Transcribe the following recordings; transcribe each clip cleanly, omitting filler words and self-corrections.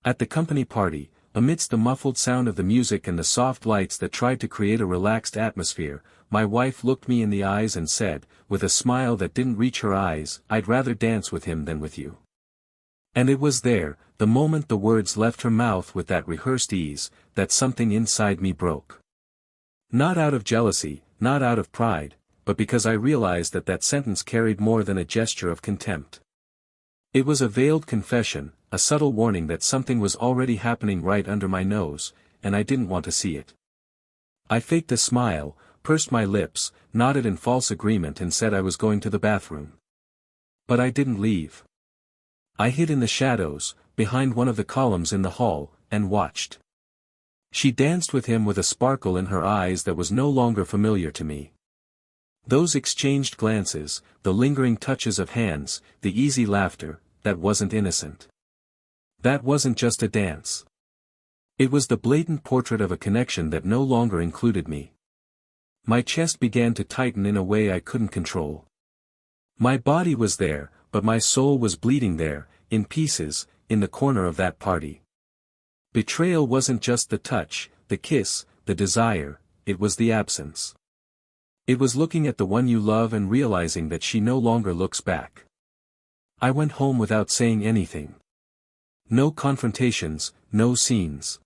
At the company party, amidst the muffled sound of the music and the soft lights that tried to create a relaxed atmosphere, my wife looked me in the eyes and said, with a smile that didn't reach her eyes, "I'd rather dance with him than with you." And it was there, the moment the words left her mouth with that rehearsed ease, that something inside me broke. Not out of jealousy, not out of pride, but because I realized that that sentence carried more than a gesture of contempt. It was a veiled confession, a subtle warning that something was already happening right under my nose, and I didn't want to see it. I faked a smile, pursed my lips, nodded in false agreement and said I was going to the bathroom. But I didn't leave. I hid in the shadows, behind one of the columns in the hall, and watched. She danced with him with a sparkle in her eyes that was no longer familiar to me. Those exchanged glances, the lingering touches of hands, the easy laughter, that wasn't innocent. That wasn't just a dance. It was the blatant portrait of a connection that no longer included me. My chest began to tighten in a way I couldn't control. My body was there, but my soul was bleeding there, in pieces, in the corner of that party. Betrayal wasn't just the touch, the kiss, the desire, it was the absence. It was looking at the one you love and realizing that she no longer looks back. I went home without saying anything. No confrontations, no scenes.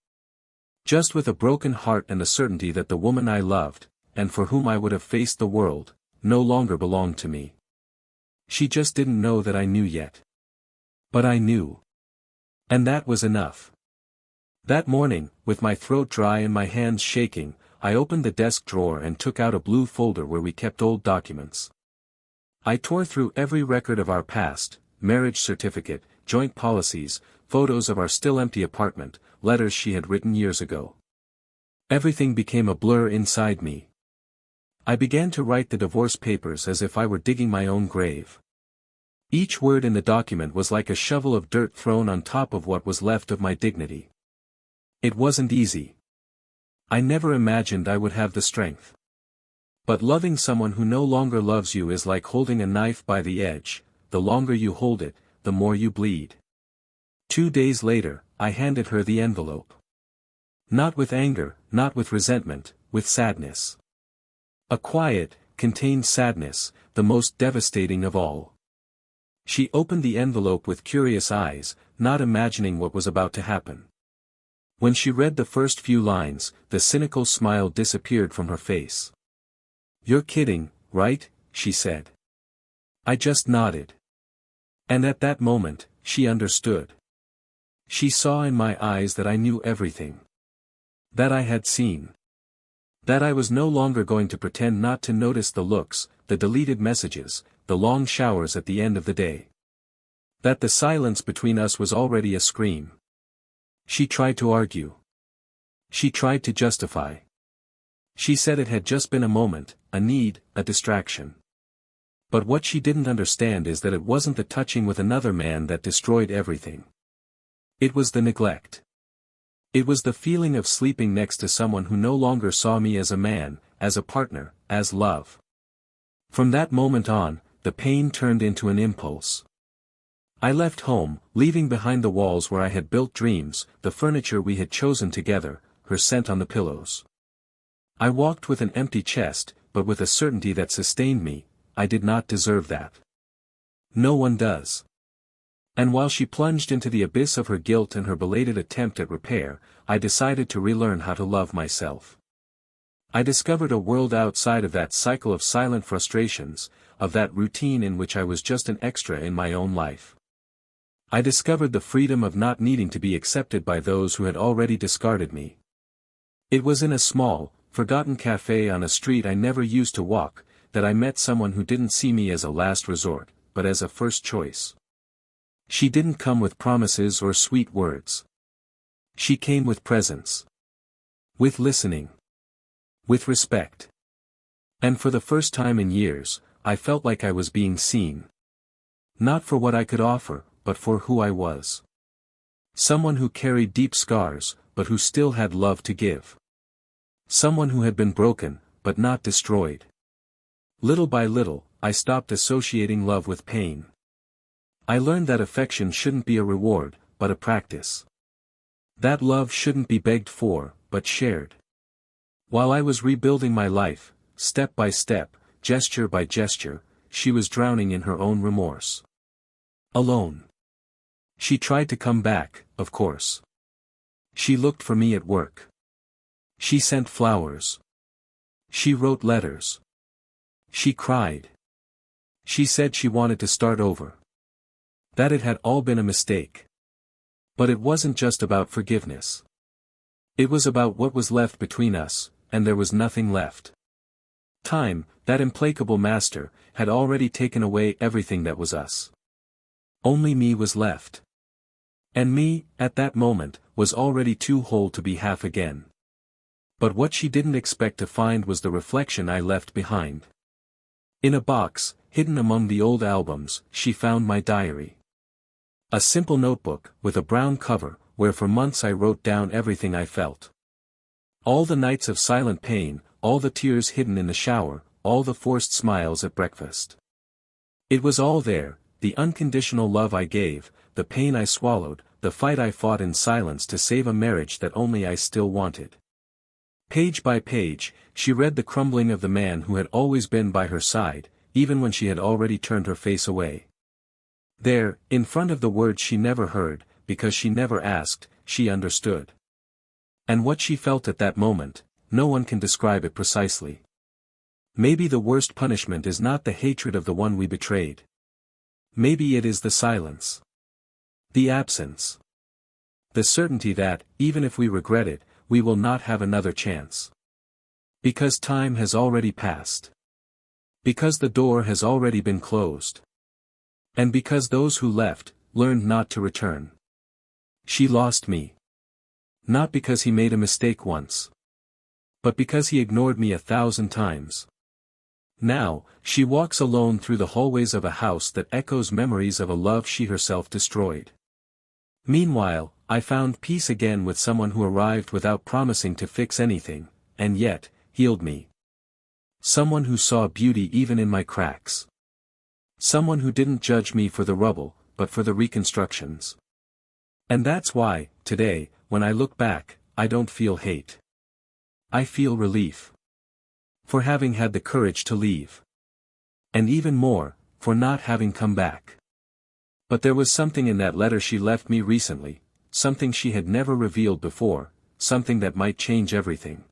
Just with a broken heart and the certainty that the woman I loved, and for whom I would have faced the world, no longer belonged to me. She just didn't know that I knew yet. But I knew. And that was enough. That morning, with my throat dry and my hands shaking, I opened the desk drawer and took out a blue folder where we kept old documents. I tore through every record of our past, marriage certificate, joint policies, photos of our still empty apartment, letters she had written years ago. Everything became a blur inside me. I began to write the divorce papers as if I were digging my own grave. Each word in the document was like a shovel of dirt thrown on top of what was left of my dignity. It wasn't easy. I never imagined I would have the strength. But loving someone who no longer loves you is like holding a knife by the edge, the longer you hold it, the more you bleed. 2 days later, I handed her the envelope. Not with anger, not with resentment, with sadness. A quiet, contained sadness, the most devastating of all. She opened the envelope with curious eyes, not imagining what was about to happen. When she read the first few lines, the cynical smile disappeared from her face. "You're kidding, right?" she said. I just nodded. And at that moment, she understood. She saw in my eyes that I knew everything. That I had seen. That I was no longer going to pretend not to notice the looks, the deleted messages, the long showers at the end of the day. That the silence between us was already a scream. She tried to argue. She tried to justify. She said it had just been a moment, a need, a distraction. But what she didn't understand is that it wasn't the touching with another man that destroyed everything. It was the neglect. It was the feeling of sleeping next to someone who no longer saw me as a man, as a partner, as love. From that moment on, the pain turned into an impulse. I left home, leaving behind the walls where I had built dreams, the furniture we had chosen together, her scent on the pillows. I walked with an empty chest, but with a certainty that sustained me. I did not deserve that. No one does. And while she plunged into the abyss of her guilt and her belated attempt at repair, I decided to relearn how to love myself. I discovered a world outside of that cycle of silent frustrations, of that routine in which I was just an extra in my own life. I discovered the freedom of not needing to be accepted by those who had already discarded me. It was in a small, forgotten cafe on a street I never used to walk, that I met someone who didn't see me as a last resort, but as a first choice. She didn't come with promises or sweet words. She came with presence. With listening. With respect. And for the first time in years, I felt like I was being seen. Not for what I could offer, but for who I was. Someone who carried deep scars, but who still had love to give. Someone who had been broken, but not destroyed. Little by little, I stopped associating love with pain. I learned that affection shouldn't be a reward, but a practice. That love shouldn't be begged for, but shared. While I was rebuilding my life, step by step, gesture by gesture, she was drowning in her own remorse. Alone. She tried to come back, of course. She looked for me at work. She sent flowers. She wrote letters. She cried. She said she wanted to start over. That it had all been a mistake. But it wasn't just about forgiveness. It was about what was left between us, and there was nothing left. Time, that implacable master, had already taken away everything that was us. Only me was left. And me, at that moment, was already too whole to be half again. But what she didn't expect to find was the reflection I left behind. In a box, hidden among the old albums, she found my diary. A simple notebook, with a brown cover, where for months I wrote down everything I felt. All the nights of silent pain, all the tears hidden in the shower, all the forced smiles at breakfast. It was all there, the unconditional love I gave, the pain I swallowed, the fight I fought in silence to save a marriage that only I still wanted. Page by page, she read the crumbling of the man who had always been by her side, even when she had already turned her face away. There, in front of the words she never heard, because she never asked, she understood. And what she felt at that moment, no one can describe it precisely. Maybe the worst punishment is not the hatred of the one we betrayed. Maybe it is the silence. The absence. The certainty that, even if we regret it, we will not have another chance. Because time has already passed. Because the door has already been closed. And because those who left, learned not to return. She lost me. Not because he made a mistake once. But because he ignored me 1,000 times. Now, she walks alone through the hallways of a house that echoes memories of a love she herself destroyed. Meanwhile, I found peace again with someone who arrived without promising to fix anything, and yet, healed me. Someone who saw beauty even in my cracks. Someone who didn't judge me for the rubble, but for the reconstructions. And that's why, today, when I look back, I don't feel hate. I feel relief. For having had the courage to leave. And even more, for not having come back. But there was something in that letter she left me recently, something she had never revealed before, something that might change everything.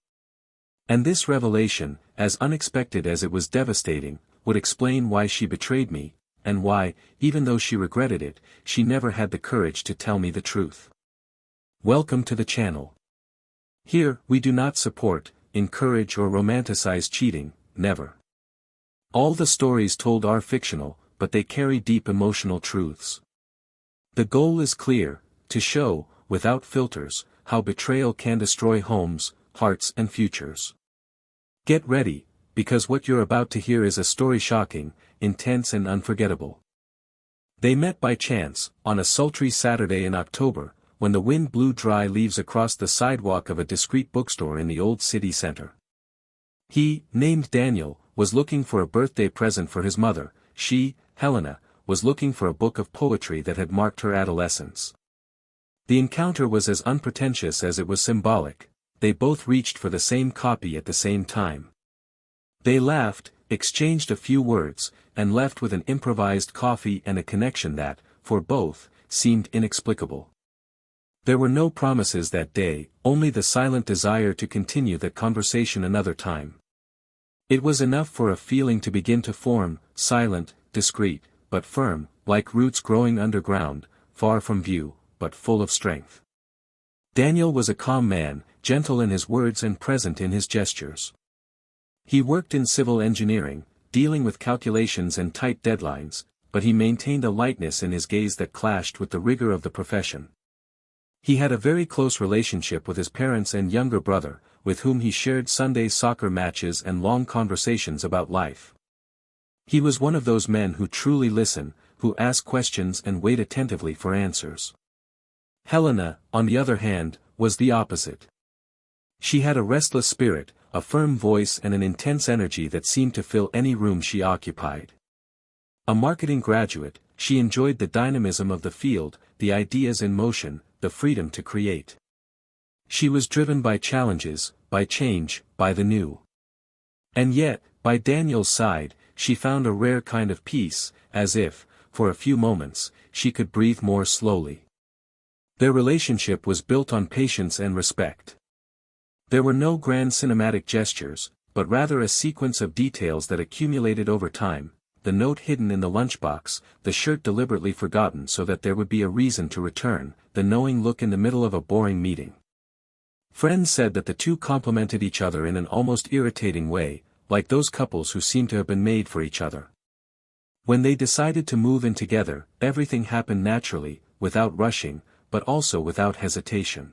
And this revelation, as unexpected as it was devastating, would explain why she betrayed me, and why, even though she regretted it, she never had the courage to tell me the truth. Welcome to the channel. Here, we do not support, encourage or romanticize cheating, never. All the stories told are fictional, but they carry deep emotional truths. The goal is clear, to show, without filters, how betrayal can destroy homes, hearts and futures. Get ready, because what you're about to hear is a story shocking, intense and unforgettable. They met by chance, on a sultry Saturday in October, when the wind blew dry leaves across the sidewalk of a discreet bookstore in the old city center. He, named Daniel, was looking for a birthday present for his mother. She, Helena, was looking for a book of poetry that had marked her adolescence. The encounter was as unpretentious as it was symbolic. They both reached for the same copy at the same time. They laughed, exchanged a few words, and left with an improvised coffee and a connection that, for both, seemed inexplicable. There were no promises that day, only the silent desire to continue that conversation another time. It was enough for a feeling to begin to form, silent, discreet, but firm, like roots growing underground, far from view, but full of strength. Daniel was a calm man, gentle in his words and present in his gestures. He worked in civil engineering, dealing with calculations and tight deadlines, but he maintained a lightness in his gaze that clashed with the rigor of the profession. He had a very close relationship with his parents and younger brother, with whom he shared Sunday soccer matches and long conversations about life. He was one of those men who truly listen, who ask questions and wait attentively for answers. Helena, on the other hand, was the opposite. She had a restless spirit, a firm voice and an intense energy that seemed to fill any room she occupied. A marketing graduate, she enjoyed the dynamism of the field, the ideas in motion, the freedom to create. She was driven by challenges, by change, by the new. And yet, by Daniel's side, she found a rare kind of peace, as if, for a few moments, she could breathe more slowly. Their relationship was built on patience and respect. There were no grand cinematic gestures, but rather a sequence of details that accumulated over time: the note hidden in the lunchbox, the shirt deliberately forgotten so that there would be a reason to return, the knowing look in the middle of a boring meeting. Friends said that the two complemented each other in an almost irritating way, like those couples who seem to have been made for each other. When they decided to move in together, everything happened naturally, without rushing, but also without hesitation.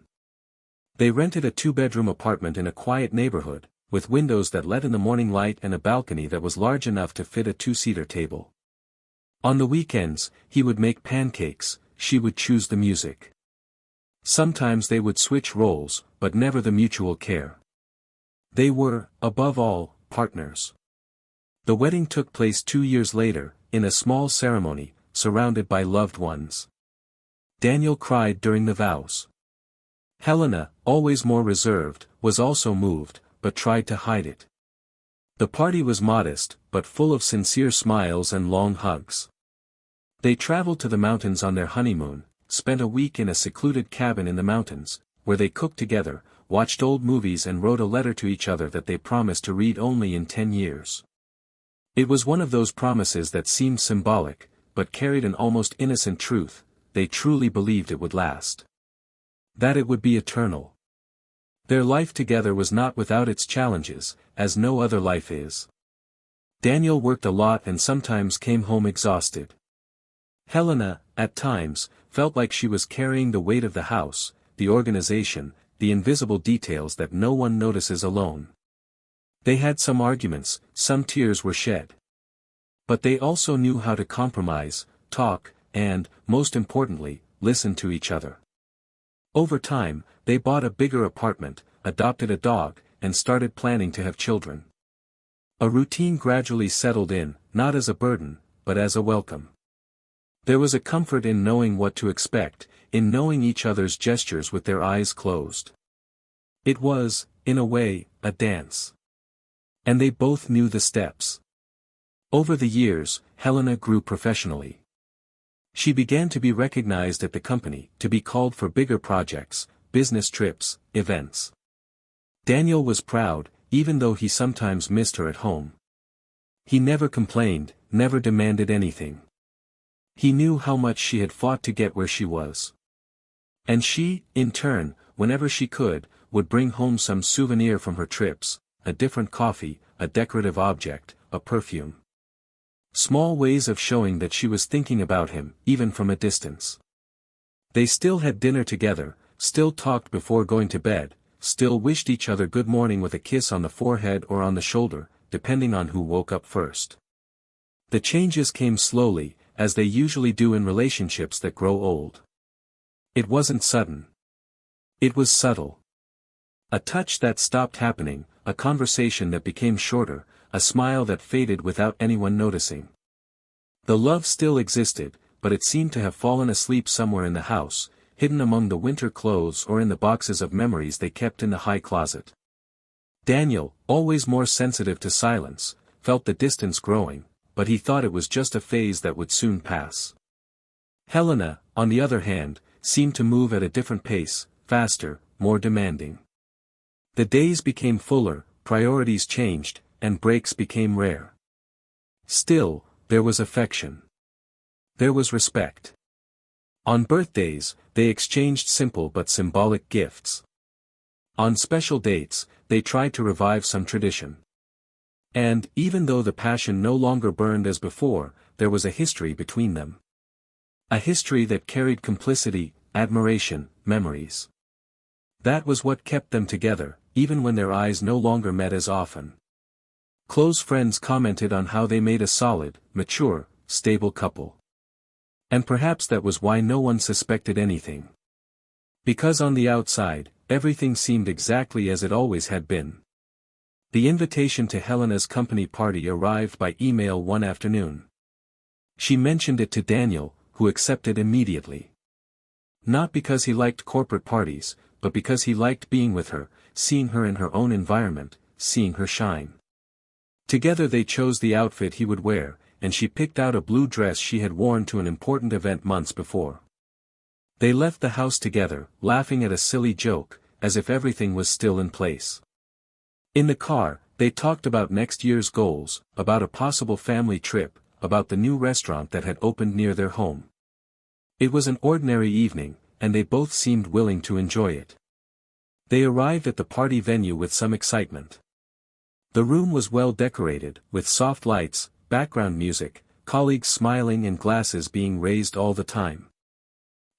They rented a 2-bedroom apartment in a quiet neighborhood, with windows that let in the morning light and a balcony that was large enough to fit a 2-seater table. On the weekends, he would make pancakes, she would choose the music. Sometimes they would switch roles, but never the mutual care. They were, above all, partners. The wedding took place 2 years later, in a small ceremony, surrounded by loved ones. Daniel cried during the vows. Helena, always more reserved, was also moved, but tried to hide it. The party was modest, but full of sincere smiles and long hugs. They traveled to the mountains on their honeymoon, spent a week in a secluded cabin in the mountains, where they cooked together, watched old movies and wrote a letter to each other that they promised to read only in 10 years. It was one of those promises that seemed symbolic, but carried an almost innocent truth: they truly believed it would last. That it would be eternal. Their life together was not without its challenges, as no other life is. Daniel worked a lot and sometimes came home exhausted. Helena, at times, felt like she was carrying the weight of the house, the organization, the invisible details that no one notices alone. They had some arguments, some tears were shed. But they also knew how to compromise, talk, and, most importantly, listen to each other. Over time, they bought a bigger apartment, adopted a dog, and started planning to have children. A routine gradually settled in, not as a burden, but as a welcome. There was a comfort in knowing what to expect, in knowing each other's gestures with their eyes closed. It was, in a way, a dance. And they both knew the steps. Over the years, Helena grew professionally. She began to be recognized at the company, to be called for bigger projects, business trips, events. Daniel was proud, even though he sometimes missed her at home. He never complained, never demanded anything. He knew how much she had fought to get where she was. And she, in turn, whenever she could, would bring home some souvenir from her trips: a different coffee, a decorative object, a perfume. Small ways of showing that she was thinking about him, even from a distance. They still had dinner together, still talked before going to bed, still wished each other good morning with a kiss on the forehead or on the shoulder, depending on who woke up first. The changes came slowly, as they usually do in relationships that grow old. It wasn't sudden. It was subtle. A touch that stopped happening, a conversation that became shorter, a smile that faded without anyone noticing. The love still existed, but it seemed to have fallen asleep somewhere in the house, hidden among the winter clothes or in the boxes of memories they kept in the high closet. Daniel, always more sensitive to silence, felt the distance growing, but he thought it was just a phase that would soon pass. Helena, on the other hand, seemed to move at a different pace, faster, more demanding. The days became fuller, priorities changed, and breaks became rare. Still, there was affection. There was respect. On birthdays, they exchanged simple but symbolic gifts. On special dates, they tried to revive some tradition. And, even though the passion no longer burned as before, there was a history between them. A history that carried complicity, admiration, memories. That was what kept them together, even when their eyes no longer met as often. Close friends commented on how they made a solid, mature, stable couple. And perhaps that was why no one suspected anything. Because on the outside, everything seemed exactly as it always had been. The invitation to Helena's company party arrived by email one afternoon. She mentioned it to Daniel, who accepted immediately. Not because he liked corporate parties, but because he liked being with her, seeing her in her own environment, seeing her shine. Together they chose the outfit he would wear, and she picked out a blue dress she had worn to an important event months before. They left the house together, laughing at a silly joke, as if everything was still in place. In the car, they talked about next year's goals, about a possible family trip, about the new restaurant that had opened near their home. It was an ordinary evening, and they both seemed willing to enjoy it. They arrived at the party venue with some excitement. The room was well decorated, with soft lights, background music, colleagues smiling and glasses being raised all the time.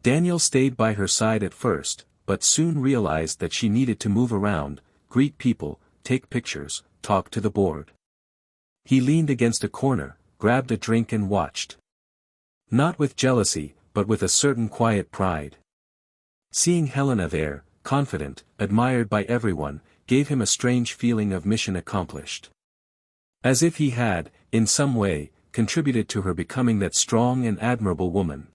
Daniel stayed by her side at first, but soon realized that she needed to move around, greet people, take pictures, talk to the board. He leaned against a corner, grabbed a drink and watched. Not with jealousy, but with a certain quiet pride. Seeing Helena there, confident, admired by everyone, gave him a strange feeling of mission accomplished. As if he had, in some way, contributed to her becoming that strong and admirable woman.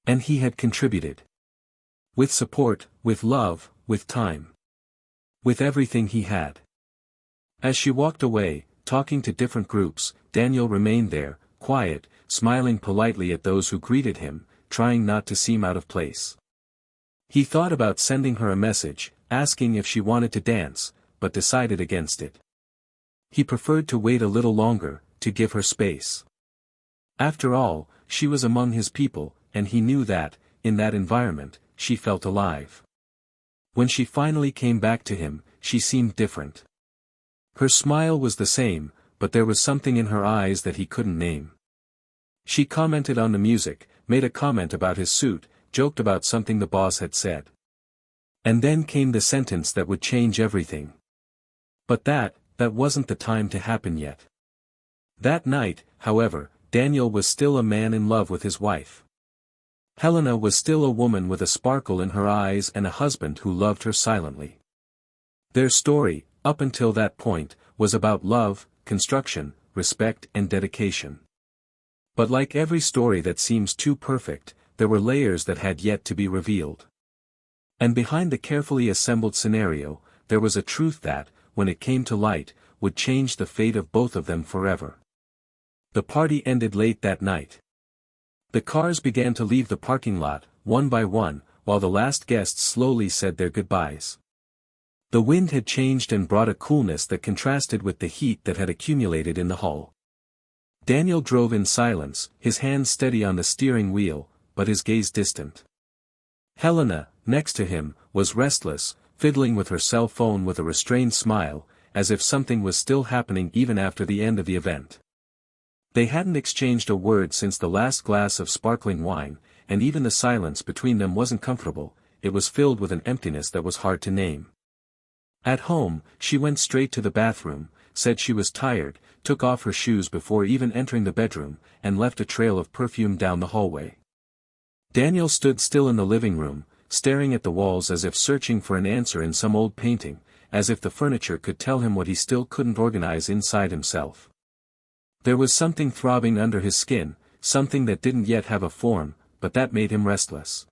And he had contributed. With support, with love, with time. With everything he had. As she walked away, talking to different groups, Daniel remained there, quiet, smiling politely at those who greeted him, trying not to seem out of place. He thought about sending her a message, asking if she wanted to dance, but decided against it. He preferred to wait a little longer, to give her space. After all, she was among his people, and he knew that, in that environment, she felt alive. When she finally came back to him, she seemed different. Her smile was the same, but there was something in her eyes that he couldn't name. She commented on the music, made a comment about his suit, joked about something the boss had said. And then came the sentence that would change everything. But that wasn't the time to happen yet. That night, however, Daniel was still a man in love with his wife. Helena was still a woman with a sparkle in her eyes and a husband who loved her silently. Their story, up until that point, was about love, construction, respect and dedication. But like every story that seems too perfect, there were layers that had yet to be revealed. And behind the carefully assembled scenario, there was a truth that, when it came to light, would change the fate of both of them forever. The party ended late that night. The cars began to leave the parking lot, one by one, while the last guests slowly said their goodbyes. The wind had changed and brought a coolness that contrasted with the heat that had accumulated in the hall. Daniel drove in silence, his hands steady on the steering wheel, but his gaze distant. Helena, next to him, was restless, fiddling with her cell phone with a restrained smile, as if something was still happening even after the end of the event. They hadn't exchanged a word since the last glass of sparkling wine, and even the silence between them wasn't comfortable, it was filled with an emptiness that was hard to name. At home, she went straight to the bathroom, said she was tired, took off her shoes before even entering the bedroom, and left a trail of perfume down the hallway. Daniel stood still in the living room, staring at the walls as if searching for an answer in some old painting, as if the furniture could tell him what he still couldn't organize inside himself. There was something throbbing under his skin, something that didn't yet have a form, but that made him restless.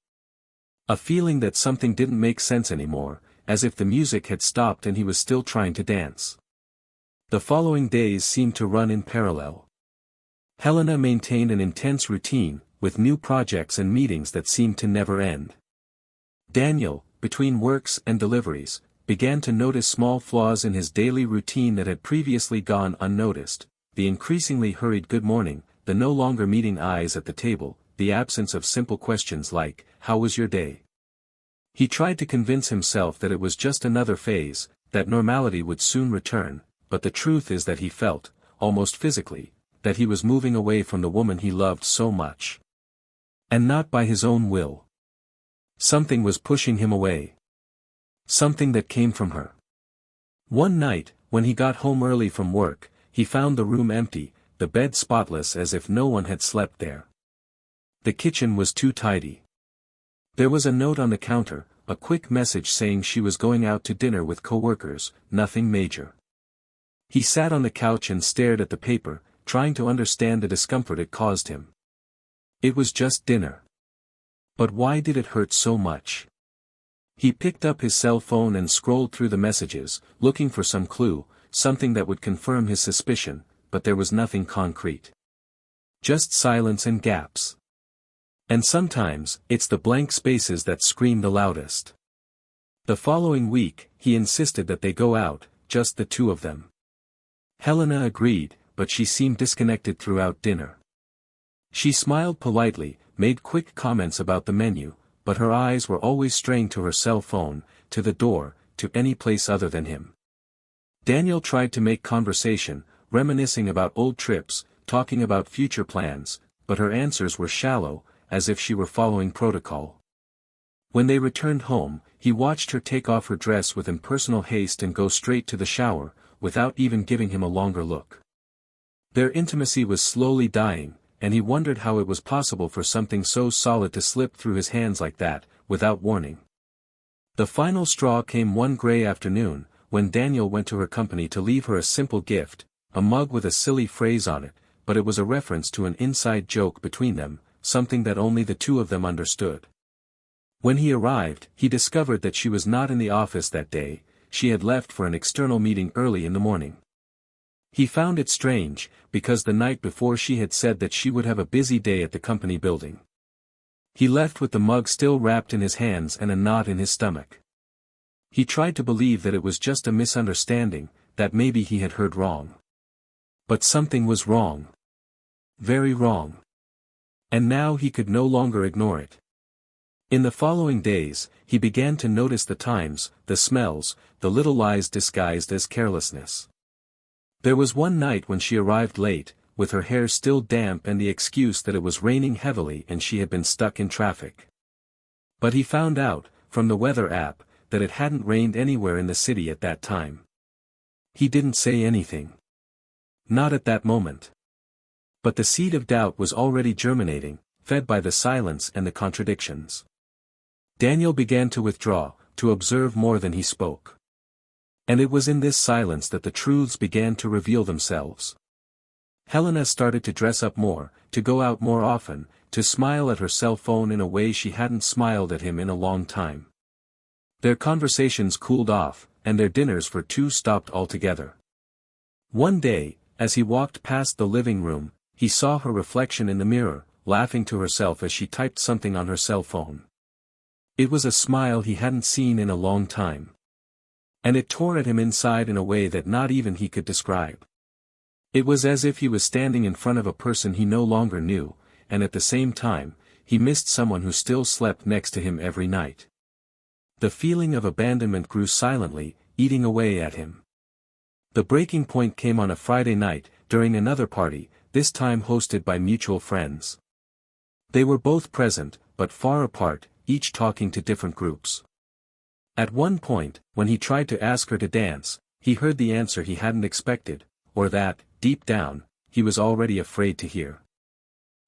A feeling that something didn't make sense anymore, as if the music had stopped and he was still trying to dance. The following days seemed to run in parallel. Helena maintained an intense routine, with new projects and meetings that seemed to never end. Daniel, between works and deliveries, began to notice small flaws in his daily routine that had previously gone unnoticed, the increasingly hurried good morning, the no longer meeting eyes at the table, the absence of simple questions like, "How was your day?" He tried to convince himself that it was just another phase, that normality would soon return, but the truth is that he felt, almost physically, that he was moving away from the woman he loved so much. And not by his own will. Something was pushing him away. Something that came from her. One night, when he got home early from work, he found the room empty, the bed spotless as if no one had slept there. The kitchen was too tidy. There was a note on the counter, a quick message saying she was going out to dinner with coworkers, nothing major. He sat on the couch and stared at the paper, trying to understand the discomfort it caused him. It was just dinner. But why did it hurt so much? He picked up his cell phone and scrolled through the messages, looking for some clue, something that would confirm his suspicion, but there was nothing concrete. Just silence and gaps. And sometimes, it's the blank spaces that scream the loudest. The following week, he insisted that they go out, just the two of them. Helena agreed, but she seemed disconnected throughout dinner. She smiled politely, made quick comments about the menu, but her eyes were always straying to her cell phone, to the door, to any place other than him. Daniel tried to make conversation, reminiscing about old trips, talking about future plans, but her answers were shallow, as if she were following protocol. When they returned home, he watched her take off her dress with impersonal haste and go straight to the shower, without even giving him a longer look. Their intimacy was slowly dying, and he wondered how it was possible for something so solid to slip through his hands like that, without warning. The final straw came one gray afternoon, when Daniel went to her company to leave her a simple gift, a mug with a silly phrase on it, but it was a reference to an inside joke between them, something that only the two of them understood. When he arrived, he discovered that she was not in the office that day. She had left for an external meeting early in the morning. He found it strange, because the night before she had said that she would have a busy day at the company building. He left with the mug still wrapped in his hands and a knot in his stomach. He tried to believe that it was just a misunderstanding, that maybe he had heard wrong. But something was wrong. Very wrong. And now he could no longer ignore it. In the following days, he began to notice the times, the smells, the little lies disguised as carelessness. There was one night when she arrived late, with her hair still damp and the excuse that it was raining heavily and she had been stuck in traffic. But he found out, from the weather app, that it hadn't rained anywhere in the city at that time. He didn't say anything. Not at that moment. But the seed of doubt was already germinating, fed by the silence and the contradictions. Daniel began to withdraw, to observe more than he spoke. And it was in this silence that the truths began to reveal themselves. Helena started to dress up more, to go out more often, to smile at her cell phone in a way she hadn't smiled at him in a long time. Their conversations cooled off, and their dinners for two stopped altogether. One day, as he walked past the living room, he saw her reflection in the mirror, laughing to herself as she typed something on her cell phone. It was a smile he hadn't seen in a long time. And it tore at him inside in a way that not even he could describe. It was as if he was standing in front of a person he no longer knew, and at the same time, he missed someone who still slept next to him every night. The feeling of abandonment grew silently, eating away at him. The breaking point came on a Friday night, during another party, this time hosted by mutual friends. They were both present, but far apart, each talking to different groups. At one point, when he tried to ask her to dance, he heard the answer he hadn't expected, or that, deep down, he was already afraid to hear.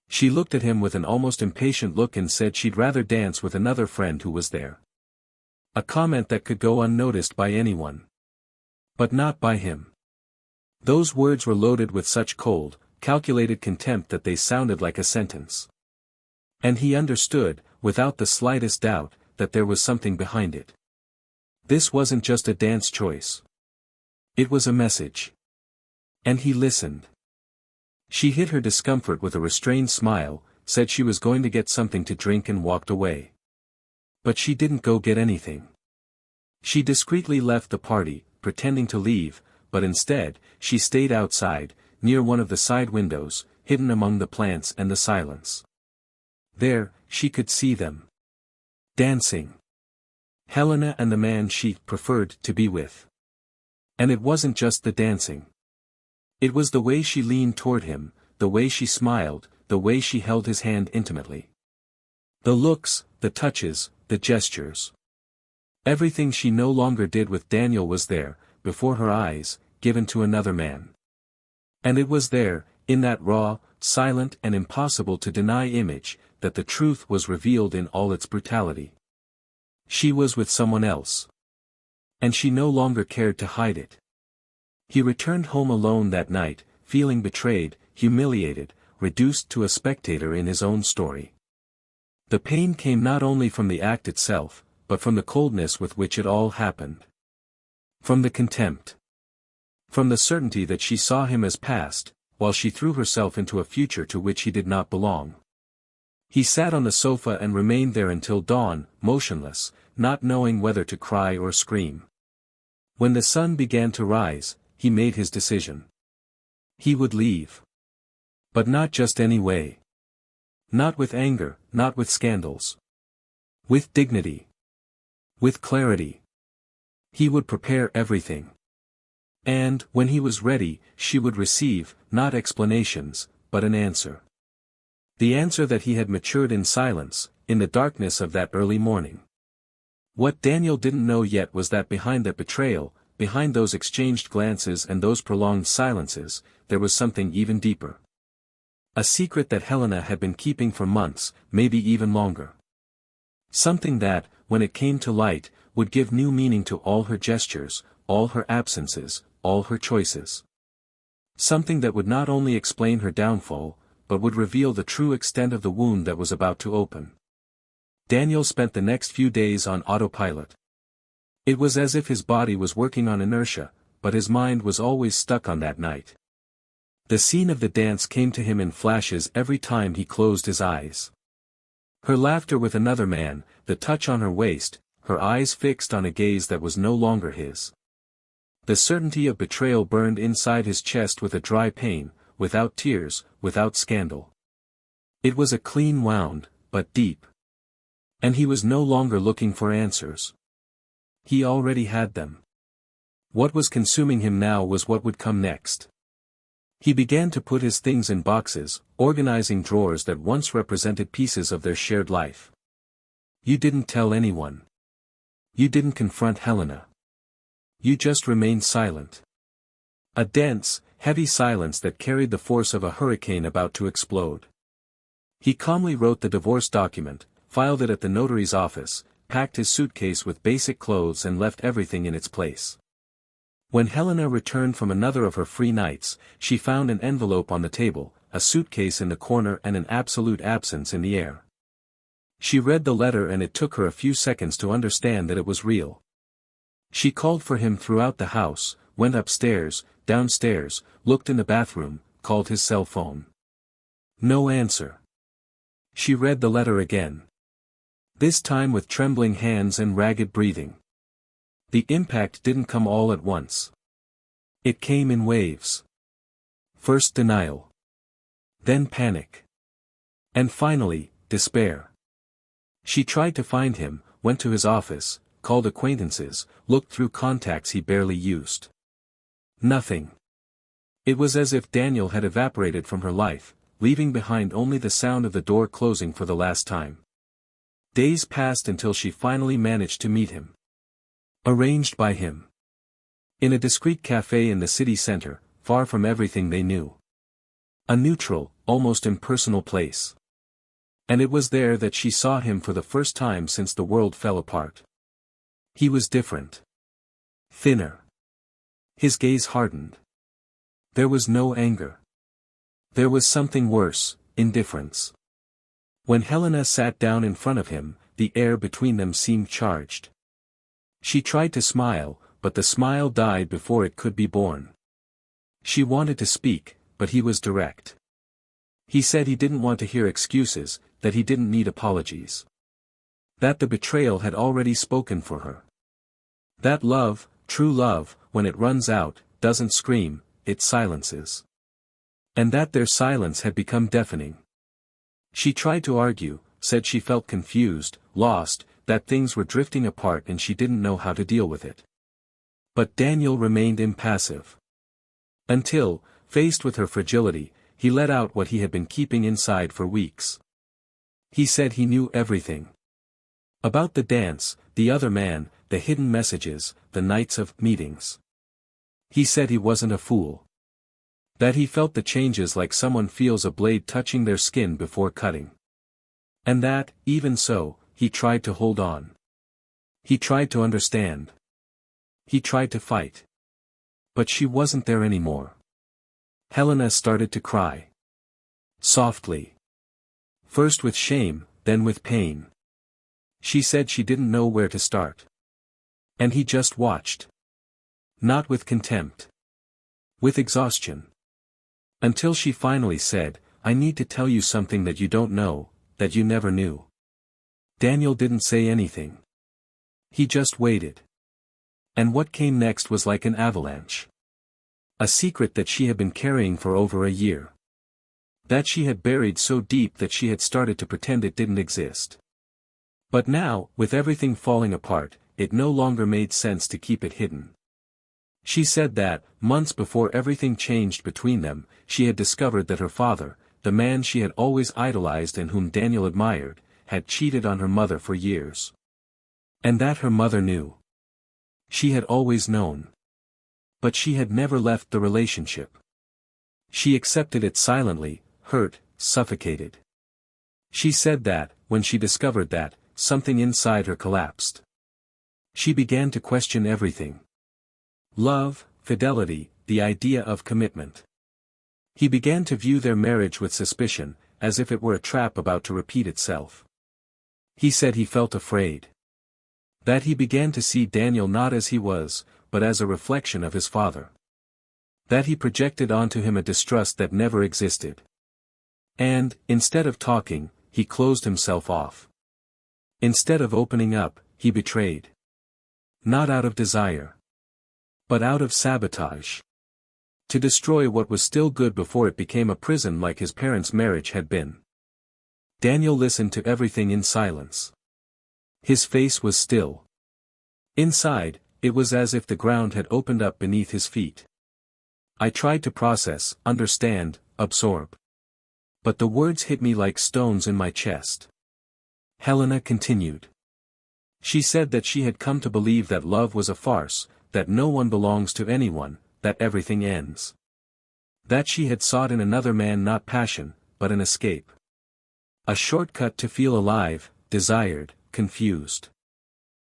She looked at him with an almost impatient look and said she'd rather dance with another friend who was there. A comment that could go unnoticed by anyone. But not by him. Those words were loaded with such cold, calculated contempt that they sounded like a sentence. And he understood, without the slightest doubt, that there was something behind it. This wasn't just a dance choice. It was a message. And he listened. She hid her discomfort with a restrained smile, said she was going to get something to drink and walked away. But she didn't go get anything. She discreetly left the party, pretending to leave, but instead, she stayed outside, near one of the side windows, hidden among the plants and the silence. There, she could see them. Dancing. Helena and the man she preferred to be with. And it wasn't just the dancing. It was the way she leaned toward him, the way she smiled, the way she held his hand intimately. The looks, the touches, the gestures. Everything she no longer did with Daniel was there, before her eyes, given to another man. And it was there, in that raw, silent and impossible to deny image, that the truth was revealed in all its brutality. She was with someone else. And she no longer cared to hide it. He returned home alone that night, feeling betrayed, humiliated, reduced to a spectator in his own story. The pain came not only from the act itself, but from the coldness with which it all happened. From the contempt. From the certainty that she saw him as past, while she threw herself into a future to which he did not belong. He sat on the sofa and remained there until dawn, motionless, not knowing whether to cry or scream. When the sun began to rise, he made his decision. He would leave. But not just any way. Not with anger, not with scandals. With dignity. With clarity. He would prepare everything. And, when he was ready, she would receive, not explanations, but an answer. The answer that he had matured in silence, in the darkness of that early morning. What Daniel didn't know yet was that behind that betrayal, behind those exchanged glances and those prolonged silences, there was something even deeper. A secret that Helena had been keeping for months, maybe even longer. Something that, when it came to light, would give new meaning to all her gestures, all her absences, all her choices. Something that would not only explain her downfall, but would reveal the true extent of the wound that was about to open. Daniel spent the next few days on autopilot. It was as if his body was working on inertia, but his mind was always stuck on that night. The scene of the dance came to him in flashes every time he closed his eyes. Her laughter with another man, the touch on her waist, her eyes fixed on a gaze that was no longer his. The certainty of betrayal burned inside his chest with a dry pain, without tears, without scandal. It was a clean wound, but deep. And he was no longer looking for answers. He already had them. What was consuming him now was what would come next. He began to put his things in boxes, organizing drawers that once represented pieces of their shared life. You didn't tell anyone. You didn't confront Helena. You just remained silent. A dense, heavy silence that carried the force of a hurricane about to explode. He calmly wrote the divorce document, filed it at the notary's office, packed his suitcase with basic clothes and left everything in its place. When Helena returned from another of her free nights, she found an envelope on the table, a suitcase in the corner and an absolute absence in the air. She read the letter and it took her a few seconds to understand that it was real. She called for him throughout the house, went upstairs, downstairs, looked in the bathroom, called his cell phone. No answer. She read the letter again. This time with trembling hands and ragged breathing. The impact didn't come all at once. It came in waves. First denial. Then panic. And finally, despair. She tried to find him, went to his office, called acquaintances, looked through contacts he barely used. Nothing. It was as if Daniel had evaporated from her life, leaving behind only the sound of the door closing for the last time. Days passed until she finally managed to meet him. Arranged by him. In a discreet cafe in the city center, far from everything they knew. A neutral, almost impersonal place. And it was there that she saw him for the first time since the world fell apart. He was different. Thinner. His gaze hardened. There was no anger. There was something worse, indifference. When Helena sat down in front of him, the air between them seemed charged. She tried to smile, but the smile died before it could be born. She wanted to speak, but he was direct. He said he didn't want to hear excuses, that he didn't need apologies. That the betrayal had already spoken for her. That love, true love, when it runs out, doesn't scream, it silences. And that their silence had become deafening. She tried to argue, said she felt confused, lost, that things were drifting apart and she didn't know how to deal with it. But Daniel remained impassive. Until, faced with her fragility, he let out what he had been keeping inside for weeks. He said he knew everything. About the dance, the other man, the hidden messages, the nights of meetings. He said he wasn't a fool. That he felt the changes like someone feels a blade touching their skin before cutting. And that, even so, he tried to hold on. He tried to understand. He tried to fight. But she wasn't there anymore. Helena started to cry. Softly. First with shame, then with pain. She said she didn't know where to start. And he just watched. Not with contempt. With exhaustion. Until she finally said, "I need to tell you something that you don't know, that you never knew." Daniel didn't say anything. He just waited. And what came next was like an avalanche. A secret that she had been carrying for over a year. That she had buried so deep that she had started to pretend it didn't exist. But now, with everything falling apart, it no longer made sense to keep it hidden. She said that, months before everything changed between them, she had discovered that her father, the man she had always idolized and whom Daniel admired, had cheated on her mother for years. And that her mother knew. She had always known. But she had never left the relationship. She accepted it silently, hurt, suffocated. She said that, when she discovered that, something inside her collapsed. She began to question everything. Love, fidelity, the idea of commitment. He began to view their marriage with suspicion, as if it were a trap about to repeat itself. He said he felt afraid. That he began to see Daniel not as he was, but as a reflection of his father. That he projected onto him a distrust that never existed. And, instead of talking, he closed himself off. Instead of opening up, he betrayed. Not out of desire. But out of sabotage. To destroy what was still good before it became a prison like his parents' marriage had been. Daniel listened to everything in silence. His face was still. Inside, it was as if the ground had opened up beneath his feet. I tried to process, understand, absorb. But the words hit me like stones in my chest. Helena continued. She said that she had come to believe that love was a farce, that no one belongs to anyone, that everything ends. That she had sought in another man not passion, but an escape. A shortcut to feel alive, desired, confused.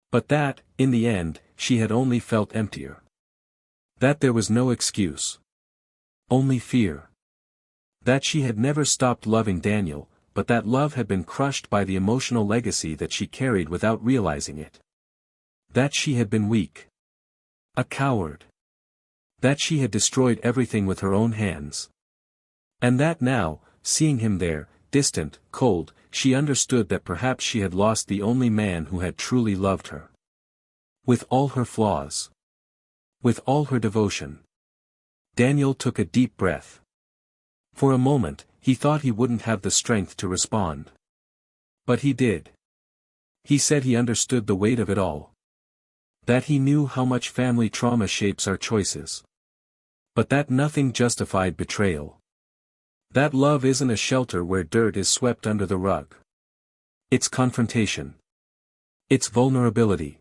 But that, in the end, she had only felt emptier. That there was no excuse. Only fear. That she had never stopped loving Daniel, but that love had been crushed by the emotional legacy that she carried without realizing it. That she had been weak. A coward. That she had destroyed everything with her own hands. And that now, seeing him there, distant, cold, she understood that perhaps she had lost the only man who had truly loved her. With all her flaws. With all her devotion. Daniel took a deep breath. For a moment, he thought he wouldn't have the strength to respond. But he did. He said he understood the weight of it all. That he knew how much family trauma shapes our choices. But that nothing justified betrayal. That love isn't a shelter where dirt is swept under the rug. It's confrontation. It's vulnerability.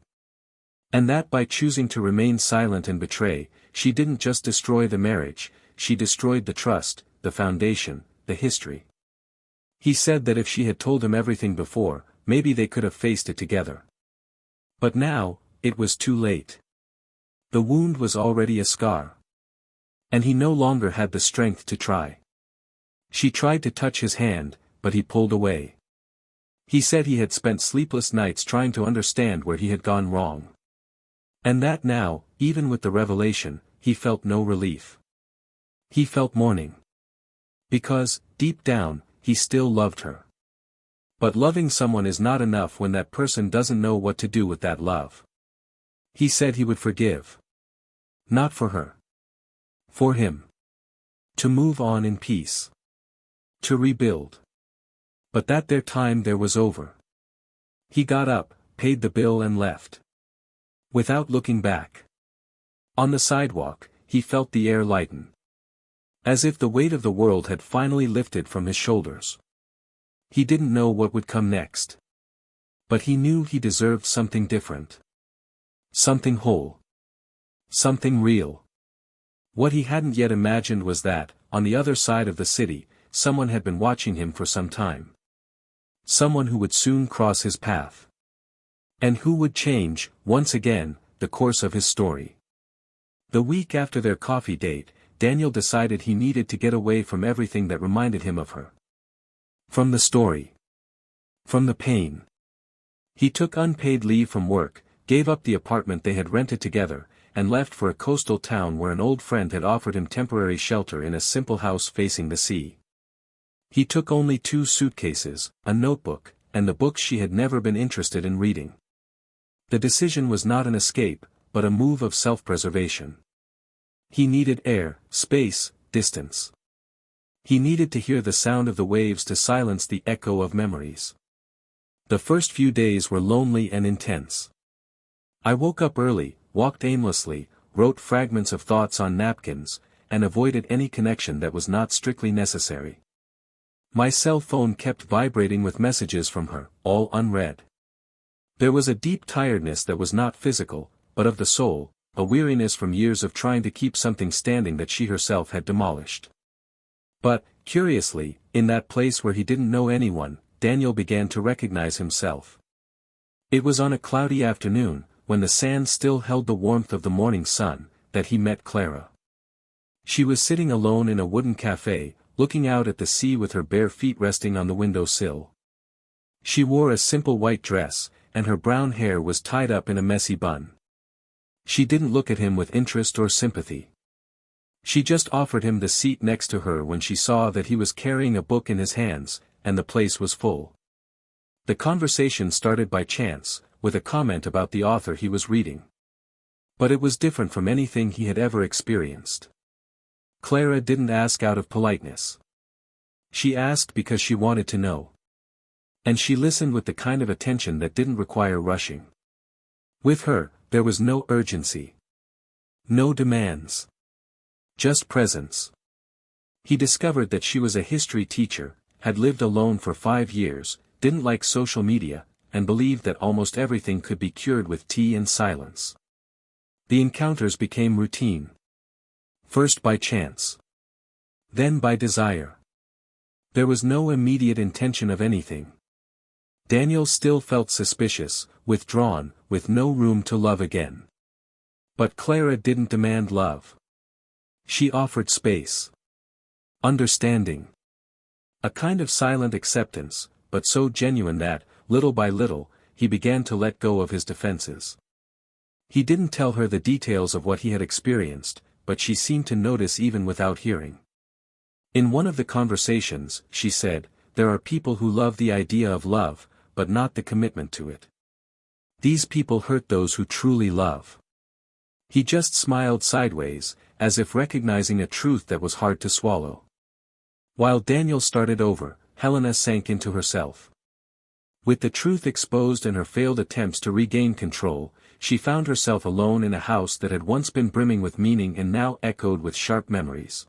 And that by choosing to remain silent and betray, she didn't just destroy the marriage, she destroyed the trust, the foundation, the history. He said that if she had told him everything before, maybe they could have faced it together. But now, it was too late. The wound was already a scar. And he no longer had the strength to try. She tried to touch his hand, but he pulled away. He said he had spent sleepless nights trying to understand where he had gone wrong. And that now, even with the revelation, he felt no relief. He felt mourning. Because, deep down, he still loved her. But loving someone is not enough when that person doesn't know what to do with that love. He said he would forgive. Not for her. For him. To move on in peace. To rebuild. But that their time there was over. He got up, paid the bill and left. Without looking back. On the sidewalk, he felt the air lighten. As if the weight of the world had finally lifted from his shoulders. He didn't know what would come next. But he knew he deserved something different. Something whole. Something real. What he hadn't yet imagined was that, on the other side of the city, someone had been watching him for some time. Someone who would soon cross his path. And who would change, once again, the course of his story. The week after their coffee date, Daniel decided he needed to get away from everything that reminded him of her. From the story. From the pain. He took unpaid leave from work, gave up the apartment they had rented together, and left for a coastal town where an old friend had offered him temporary shelter in a simple house facing the sea. He took only 2 suitcases, a notebook, and the books she had never been interested in reading. The decision was not an escape, but a move of self-preservation. He needed air, space, distance. He needed to hear the sound of the waves to silence the echo of memories. The first few days were lonely and intense. I woke up early, walked aimlessly, wrote fragments of thoughts on napkins, and avoided any connection that was not strictly necessary. My cell phone kept vibrating with messages from her, all unread. There was a deep tiredness that was not physical, but of the soul, a weariness from years of trying to keep something standing that she herself had demolished. But, curiously, in that place where he didn't know anyone, Daniel began to recognize himself. It was on a cloudy afternoon, when the sand still held the warmth of the morning sun, that he met Clara. She was sitting alone in a wooden café, looking out at the sea with her bare feet resting on the window sill. She wore a simple white dress, and her brown hair was tied up in a messy bun. She didn't look at him with interest or sympathy. She just offered him the seat next to her when she saw that he was carrying a book in his hands, and the place was full. The conversation started by chance, with a comment about the author he was reading. But it was different from anything he had ever experienced. Clara didn't ask out of politeness. She asked because she wanted to know. And she listened with the kind of attention that didn't require rushing. With her, there was no urgency. No demands. Just presence. He discovered that she was a history teacher, had lived alone for 5 years, didn't like social media, and believed that almost everything could be cured with tea and silence. The encounters became routine. First by chance. Then by desire. There was no immediate intention of anything. Daniel still felt suspicious, withdrawn, with no room to love again. But Clara didn't demand love. She offered space. Understanding. A kind of silent acceptance, but so genuine that, little by little, he began to let go of his defenses. He didn't tell her the details of what he had experienced, but she seemed to notice even without hearing. In one of the conversations, she said, "There are people who love the idea of love, but not the commitment to it. These people hurt those who truly love." He just smiled sideways, as if recognizing a truth that was hard to swallow. While Daniel started over, Helena sank into herself. With the truth exposed and her failed attempts to regain control, she found herself alone in a house that had once been brimming with meaning and now echoed with sharp memories.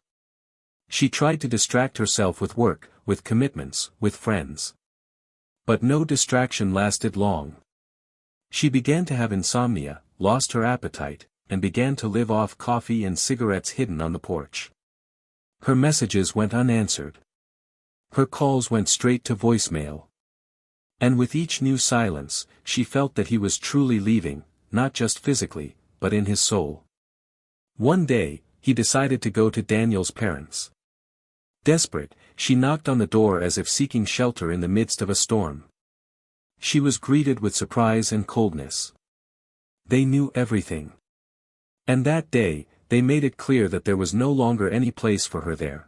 She tried to distract herself with work, with commitments, with friends. But no distraction lasted long. She began to have insomnia, lost her appetite, and began to live off coffee and cigarettes hidden on the porch. Her messages went unanswered. Her calls went straight to voicemail. And with each new silence, she felt that he was truly leaving, not just physically, but in his soul. One day, he decided to go to Daniel's parents. Desperate, she knocked on the door as if seeking shelter in the midst of a storm. She was greeted with surprise and coldness. They knew everything. And that day, they made it clear that there was no longer any place for her there.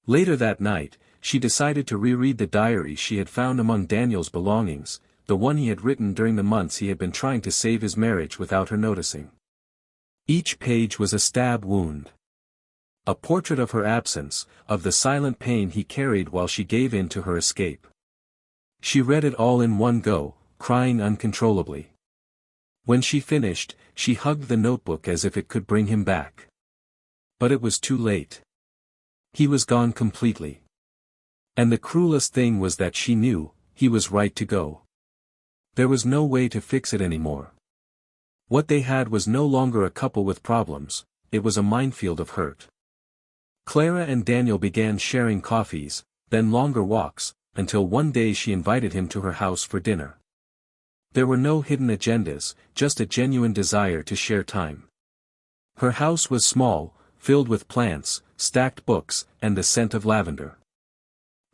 Later that night, she decided to reread the diary she had found among Daniel's belongings, the one he had written during the months he had been trying to save his marriage without her noticing. Each page was a stab wound. A portrait of her absence, of the silent pain he carried while she gave in to her escape. She read it all in one go, crying uncontrollably. When she finished, she hugged the notebook as if it could bring him back. But it was too late. He was gone completely. And the cruelest thing was that she knew, he was right to go. There was no way to fix it anymore. What they had was no longer a couple with problems, it was a minefield of hurt. Clara and Daniel began sharing coffees, then longer walks, until one day she invited him to her house for dinner. There were no hidden agendas, just a genuine desire to share time. Her house was small, filled with plants, stacked books, and the scent of lavender.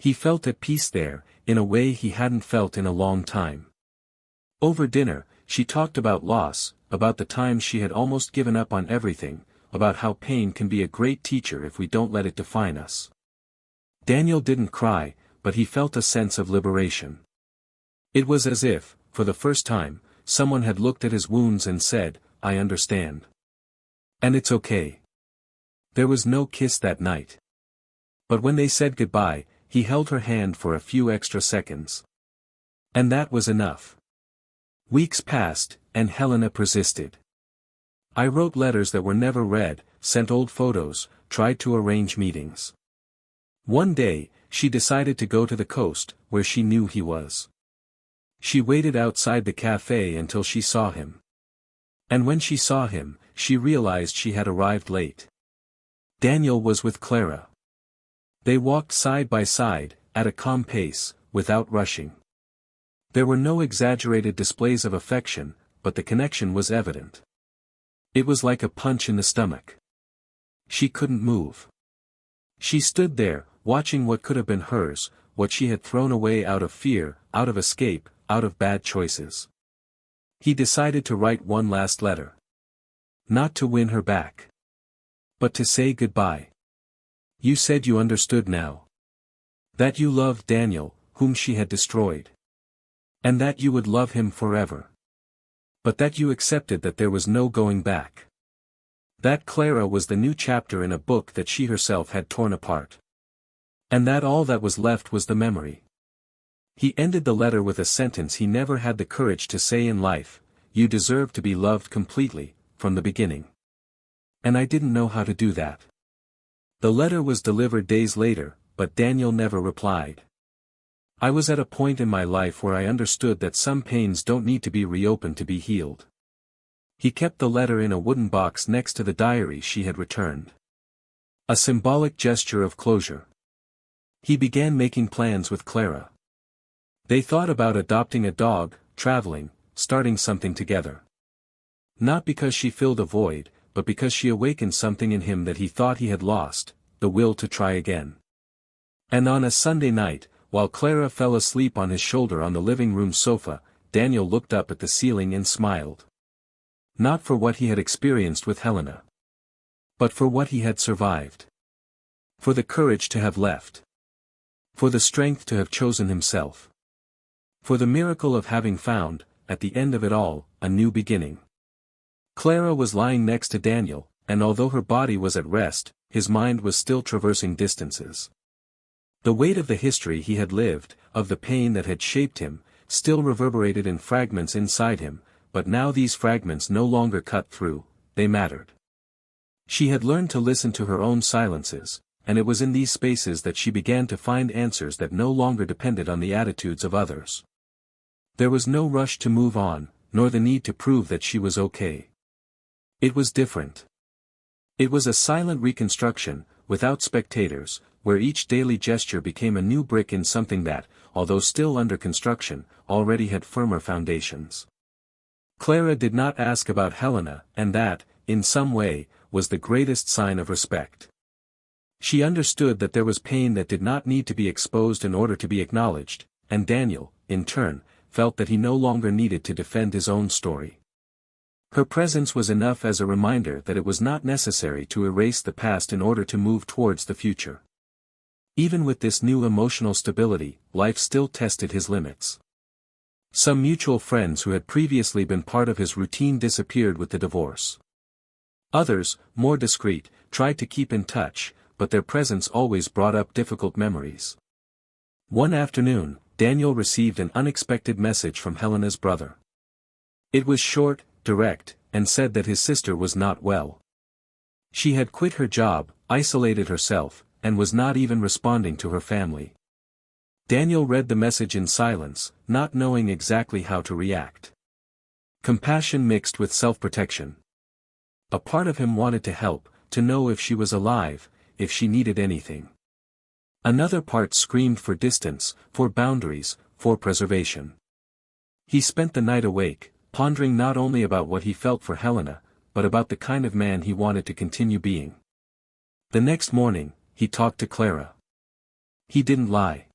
He felt at peace there, in a way he hadn't felt in a long time. Over dinner, she talked about loss, about the times she had almost given up on everything, about how pain can be a great teacher if we don't let it define us. Daniel didn't cry, but he felt a sense of liberation. It was as if, for the first time, someone had looked at his wounds and said, "I understand. And it's okay." There was no kiss that night. But when they said goodbye, he held her hand for a few extra seconds. And that was enough. Weeks passed, and Helena persisted. I wrote letters that were never read, sent old photos, tried to arrange meetings. One day, she decided to go to the coast, where she knew he was. She waited outside the cafe until she saw him. And when she saw him, she realized she had arrived late. Daniel was with Clara. They walked side by side, at a calm pace, without rushing. There were no exaggerated displays of affection, but the connection was evident. It was like a punch in the stomach. She couldn't move. She stood there, watching what could have been hers, what she had thrown away out of fear, out of escape, out of bad choices. He decided to write one last letter. Not to win her back. But to say goodbye. You said you understood now. That you loved Daniel, whom she had destroyed. And that you would love him forever. But that you accepted that there was no going back. That Clara was the new chapter in a book that she herself had torn apart. And that all that was left was the memory. He ended the letter with a sentence he never had the courage to say in life: "You deserve to be loved completely, from the beginning." And I didn't know how to do that. The letter was delivered days later, but Daniel never replied. I was at a point in my life where I understood that some pains don't need to be reopened to be healed. He kept the letter in a wooden box next to the diary she had returned. A symbolic gesture of closure. He began making plans with Clara. They thought about adopting a dog, traveling, starting something together. Not because she filled a void, but because she awakened something in him that he thought he had lost, the will to try again. And on a Sunday night, while Clara fell asleep on his shoulder on the living room sofa, Daniel looked up at the ceiling and smiled. Not for what he had experienced with Helena. But for what he had survived. For the courage to have left. For the strength to have chosen himself. For the miracle of having found, at the end of it all, a new beginning. Clara was lying next to Daniel, and although her body was at rest, his mind was still traversing distances. The weight of the history he had lived, of the pain that had shaped him, still reverberated in fragments inside him, but now these fragments no longer cut through, they mattered. She had learned to listen to her own silences, and it was in these spaces that she began to find answers that no longer depended on the attitudes of others. There was no rush to move on, nor the need to prove that she was okay. It was different. It was a silent reconstruction, without spectators, where each daily gesture became a new brick in something that, although still under construction, already had firmer foundations. Clara did not ask about Helena, and that, in some way, was the greatest sign of respect. She understood that there was pain that did not need to be exposed in order to be acknowledged, and Daniel, in turn, felt that he no longer needed to defend his own story. Her presence was enough as a reminder that it was not necessary to erase the past in order to move towards the future. Even with this new emotional stability, life still tested his limits. Some mutual friends who had previously been part of his routine disappeared with the divorce. Others, more discreet, tried to keep in touch, but their presence always brought up difficult memories. One afternoon, Daniel received an unexpected message from Helena's brother. It was short, direct, and said that his sister was not well. She had quit her job, isolated herself, and was not even responding to her family. Daniel read the message in silence, not knowing exactly how to react. Compassion mixed with self-protection. A part of him wanted to help, to know if she was alive, if she needed anything. Another part screamed for distance, for boundaries, for preservation. He spent the night awake, pondering not only about what he felt for Helena, but about the kind of man he wanted to continue being. The next morning, he talked to Clara. He didn't lie.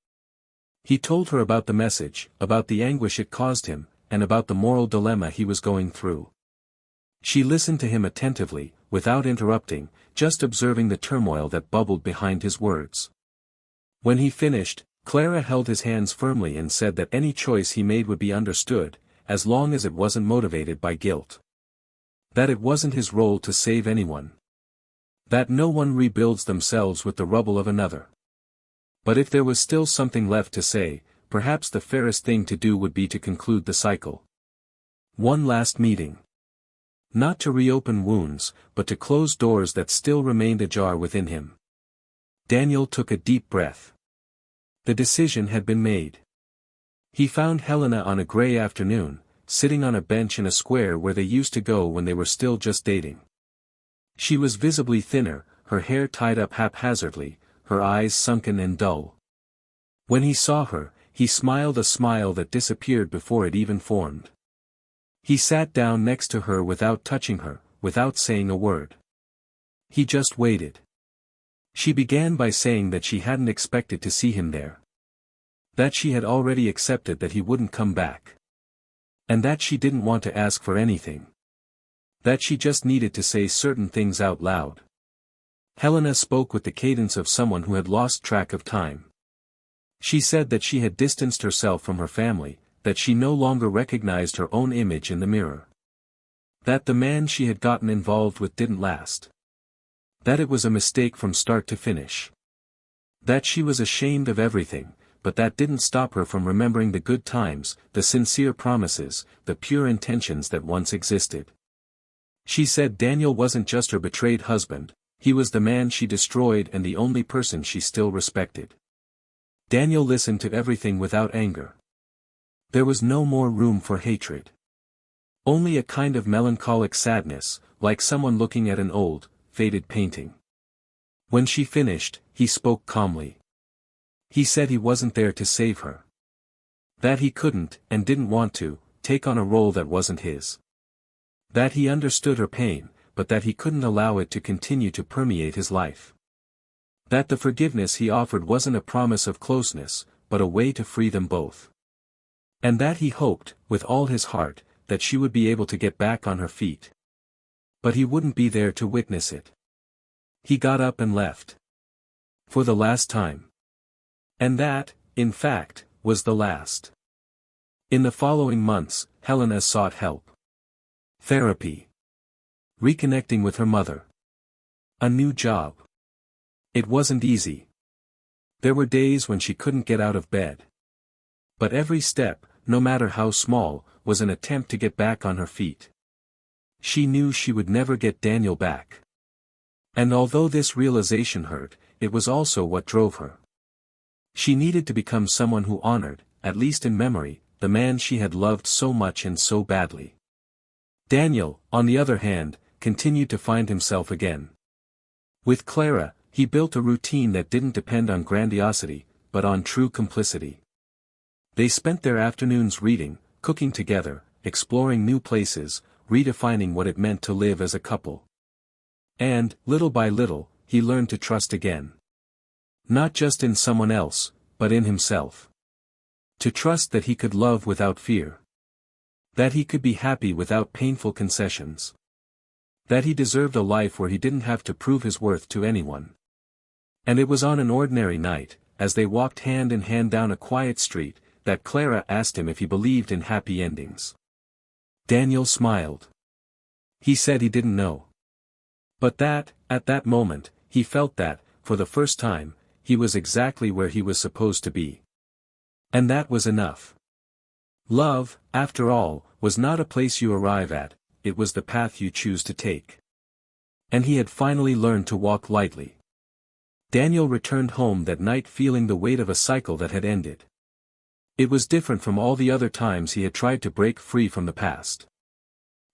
He told her about the message, about the anguish it caused him, and about the moral dilemma he was going through. She listened to him attentively, without interrupting, just observing the turmoil that bubbled behind his words. When he finished, Clara held his hands firmly and said that any choice he made would be understood, as long as it wasn't motivated by guilt. That it wasn't his role to save anyone. That no one rebuilds themselves with the rubble of another. But if there was still something left to say, perhaps the fairest thing to do would be to conclude the cycle. One last meeting. Not to reopen wounds, but to close doors that still remained ajar within him. Daniel took a deep breath. The decision had been made. He found Helena on a gray afternoon, sitting on a bench in a square where they used to go when they were still just dating. She was visibly thinner, her hair tied up haphazardly, her eyes sunken and dull. When he saw her, he smiled a smile that disappeared before it even formed. He sat down next to her without touching her, without saying a word. He just waited. She began by saying that she hadn't expected to see him there. That she had already accepted that he wouldn't come back. And that she didn't want to ask for anything. That she just needed to say certain things out loud. Helena spoke with the cadence of someone who had lost track of time. She said that she had distanced herself from her family, that she no longer recognized her own image in the mirror. That the man she had gotten involved with didn't last. That it was a mistake from start to finish. That she was ashamed of everything, but that didn't stop her from remembering the good times, the sincere promises, the pure intentions that once existed. She said Daniel wasn't just her betrayed husband, he was the man she destroyed and the only person she still respected. Daniel listened to everything without anger. There was no more room for hatred. Only a kind of melancholic sadness, like someone looking at an old, faded painting. When she finished, he spoke calmly. He said he wasn't there to save her. That he couldn't, and didn't want to, take on a role that wasn't his. That he understood her pain, but that he couldn't allow it to continue to permeate his life. That the forgiveness he offered wasn't a promise of closeness, but a way to free them both. And that he hoped, with all his heart, that she would be able to get back on her feet. But he wouldn't be there to witness it. He got up and left. For the last time. And that, in fact, was the last. In the following months, Helena sought help. Therapy. Reconnecting with her mother. A new job. It wasn't easy. There were days when she couldn't get out of bed. But every step, no matter how small, was an attempt to get back on her feet. She knew she would never get Daniel back. And although this realization hurt, it was also what drove her. She needed to become someone who honored, at least in memory, the man she had loved so much and so badly. Daniel, on the other hand, continued to find himself again. With Clara, he built a routine that didn't depend on grandiosity, but on true complicity. They spent their afternoons reading, cooking together, exploring new places, redefining what it meant to live as a couple. And, little by little, he learned to trust again. Not just in someone else, but in himself. To trust that he could love without fear. That he could be happy without painful concessions. That he deserved a life where he didn't have to prove his worth to anyone. And it was on an ordinary night, as they walked hand in hand down a quiet street, that Clara asked him if he believed in happy endings. Daniel smiled. He said he didn't know. But that, at that moment, he felt that, for the first time, he was exactly where he was supposed to be. And that was enough. Love, after all, was not a place you arrive at, it was the path you choose to take. And he had finally learned to walk lightly. Daniel returned home that night feeling the weight of a cycle that had ended. It was different from all the other times he had tried to break free from the past.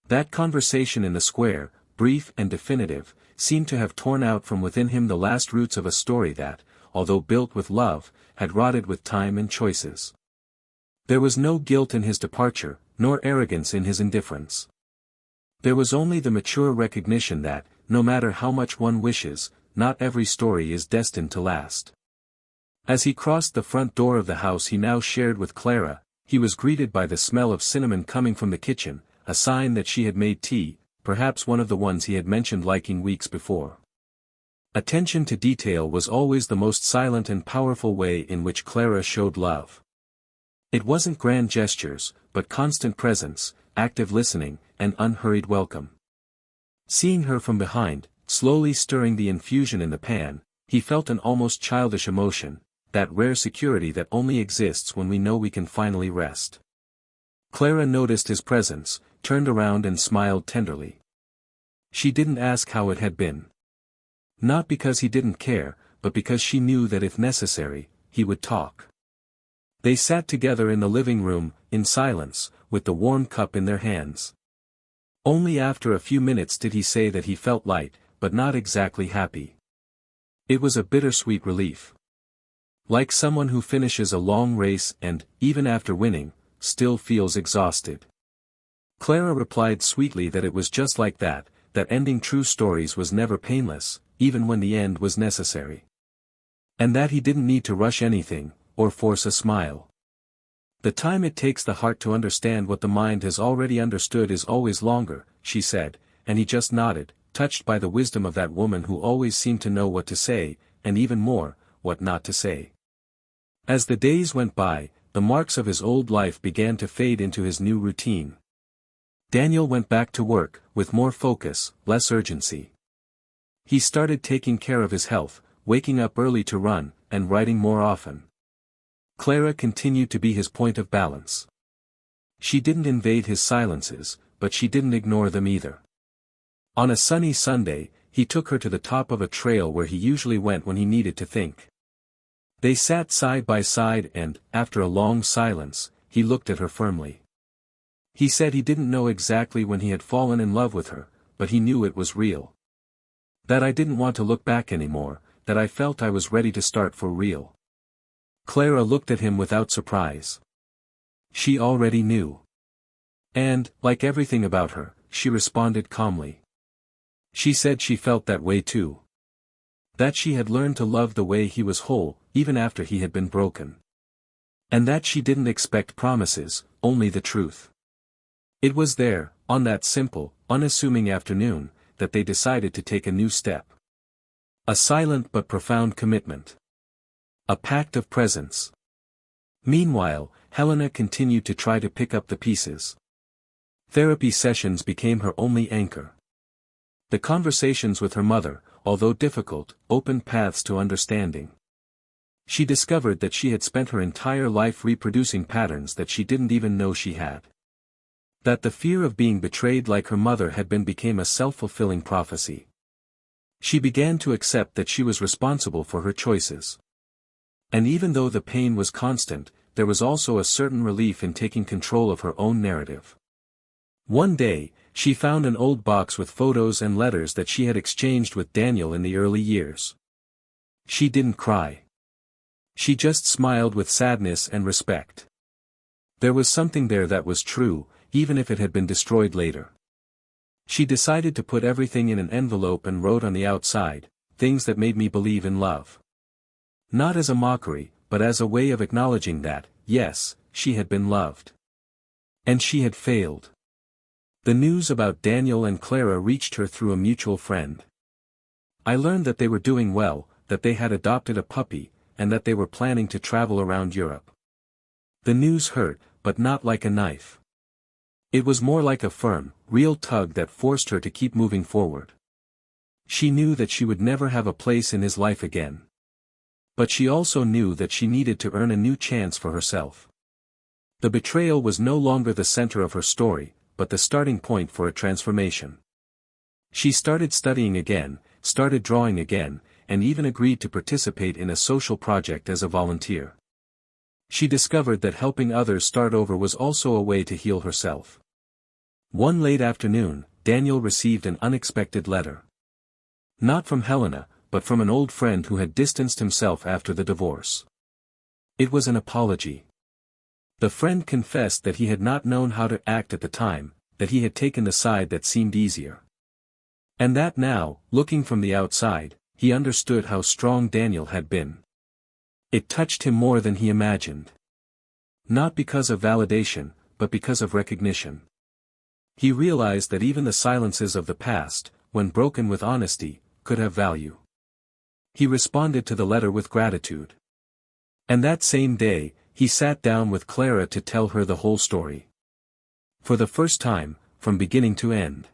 That conversation in the square, brief and definitive, seemed to have torn out from within him the last roots of a story that, although built with love, had rotted with time and choices. There was no guilt in his departure, nor arrogance in his indifference. There was only the mature recognition that, no matter how much one wishes, not every story is destined to last. As he crossed the front door of the house he now shared with Clara, he was greeted by the smell of cinnamon coming from the kitchen, a sign that she had made tea, perhaps one of the ones he had mentioned liking weeks before. Attention to detail was always the most silent and powerful way in which Clara showed love. It wasn't grand gestures, but constant presence, active listening, and unhurried welcome. Seeing her from behind, slowly stirring the infusion in the pan, he felt an almost childish emotion, that rare security that only exists when we know we can finally rest. Clara noticed his presence, turned around and smiled tenderly. She didn't ask how it had been. Not because he didn't care, but because she knew that if necessary, he would talk. They sat together in the living room, in silence, with the warm cup in their hands. Only after a few minutes did he say that he felt light, but not exactly happy. It was a bittersweet relief. Like someone who finishes a long race and, even after winning, still feels exhausted. Clara replied sweetly that it was just like that, that ending true stories was never painless, even when the end was necessary. And that he didn't need to rush anything, or force a smile. The time it takes the heart to understand what the mind has already understood is always longer, she said, and he just nodded, touched by the wisdom of that woman who always seemed to know what to say, and even more, what not to say. As the days went by, the marks of his old life began to fade into his new routine. Daniel went back to work, with more focus, less urgency. He started taking care of his health, waking up early to run, and writing more often. Clara continued to be his point of balance. She didn't invade his silences, but she didn't ignore them either. On a sunny Sunday, he took her to the top of a trail where he usually went when he needed to think. They sat side by side and, after a long silence, he looked at her firmly. He said he didn't know exactly when he had fallen in love with her, but he knew it was real. That I didn't want to look back anymore, that I felt I was ready to start for real. Clara looked at him without surprise. She already knew. And, like everything about her, she responded calmly. She said she felt that way too. That she had learned to love the way he was whole, even after he had been broken. And that she didn't expect promises, only the truth. It was there, on that simple, unassuming afternoon, that they decided to take a new step. A silent but profound commitment. A pact of presence. Meanwhile, Helena continued to try to pick up the pieces. Therapy sessions became her only anchor. The conversations with her mother, although difficult, opened paths to understanding. She discovered that she had spent her entire life reproducing patterns that she didn't even know she had. That the fear of being betrayed like her mother had became a self-fulfilling prophecy. She began to accept that she was responsible for her choices. And even though the pain was constant, there was also a certain relief in taking control of her own narrative. One day, she found an old box with photos and letters that she had exchanged with Daniel in the early years. She didn't cry. She just smiled with sadness and respect. There was something there that was true, even if it had been destroyed later. She decided to put everything in an envelope and wrote on the outside, "Things that made me believe in love." Not as a mockery, but as a way of acknowledging that, yes, she had been loved. And she had failed. The news about Daniel and Clara reached her through a mutual friend. "I learned that they were doing well, that they had adopted a puppy, and that they were planning to travel around Europe." The news hurt, but not like a knife. It was more like a firm, real tug that forced her to keep moving forward. She knew that she would never have a place in his life again. But she also knew that she needed to earn a new chance for herself. The betrayal was no longer the center of her story, but the starting point for a transformation. She started studying again, started drawing again, and even agreed to participate in a social project as a volunteer. She discovered that helping others start over was also a way to heal herself. One late afternoon, Daniel received an unexpected letter. Not from Helena, but from an old friend who had distanced himself after the divorce. It was an apology. The friend confessed that he had not known how to act at the time, that he had taken the side that seemed easier. And that now, looking from the outside, he understood how strong Daniel had been. It touched him more than he imagined. Not because of validation, but because of recognition. He realized that even the silences of the past, when broken with honesty, could have value. He responded to the letter with gratitude. And that same day, he sat down with Clara to tell her the whole story. For the first time, from beginning to end.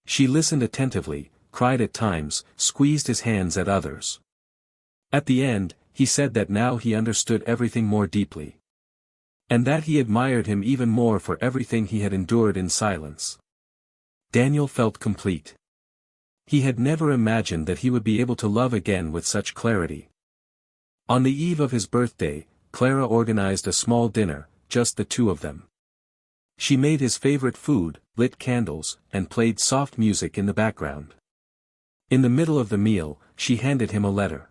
She listened attentively, cried at times, squeezed his hands at others. At the end, he said that now he understood everything more deeply. And that he admired him even more for everything he had endured in silence. Daniel felt complete. He had never imagined that he would be able to love again with such clarity. On the eve of his birthday, Clara organized a small dinner, just the two of them. She made his favorite food, lit candles, and played soft music in the background. In the middle of the meal, she handed him a letter.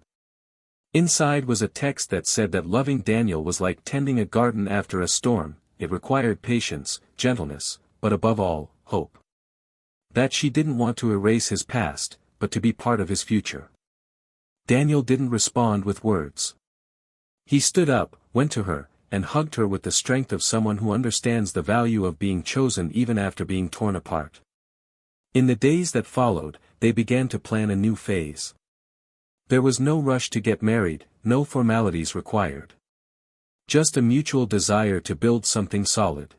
Inside was a text that said that loving Daniel was like tending a garden after a storm. It required patience, gentleness, but above all, hope. That she didn't want to erase his past, but to be part of his future. Daniel didn't respond with words. He stood up, went to her, and hugged her with the strength of someone who understands the value of being chosen even after being torn apart. In the days that followed, they began to plan a new phase. There was no rush to get married, no formalities required. Just a mutual desire to build something solid.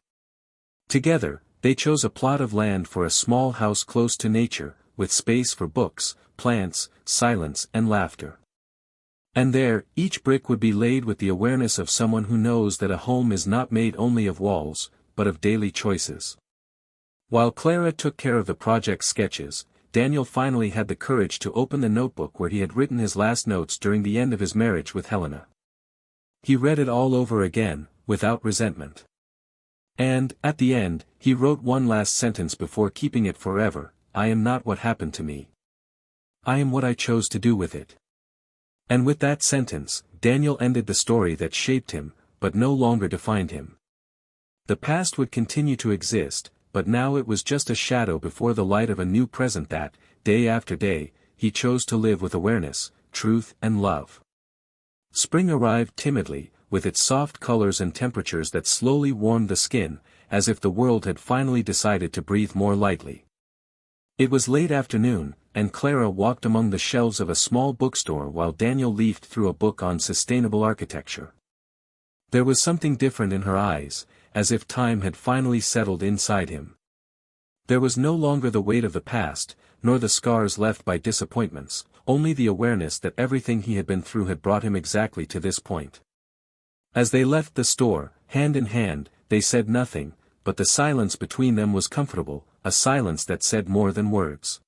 Together, they chose a plot of land for a small house close to nature, with space for books, plants, silence and laughter. And there, each brick would be laid with the awareness of someone who knows that a home is not made only of walls, but of daily choices. While Clara took care of the project sketches, Daniel finally had the courage to open the notebook where he had written his last notes during the end of his marriage with Helena. He read it all over again, without resentment. And, at the end, he wrote one last sentence before keeping it forever: I am not what happened to me. I am what I chose to do with it. And with that sentence, Daniel ended the story that shaped him, but no longer defined him. The past would continue to exist, but now it was just a shadow before the light of a new present that, day after day, he chose to live with awareness, truth and love. Spring arrived timidly, with its soft colors and temperatures that slowly warmed the skin, as if the world had finally decided to breathe more lightly. It was late afternoon, and Clara walked among the shelves of a small bookstore while Daniel leafed through a book on sustainable architecture. There was something different in her eyes, as if time had finally settled inside him. There was no longer the weight of the past, nor the scars left by disappointments, only the awareness that everything he had been through had brought him exactly to this point. As they left the store, hand in hand, they said nothing, but the silence between them was comfortable, a silence that said more than words.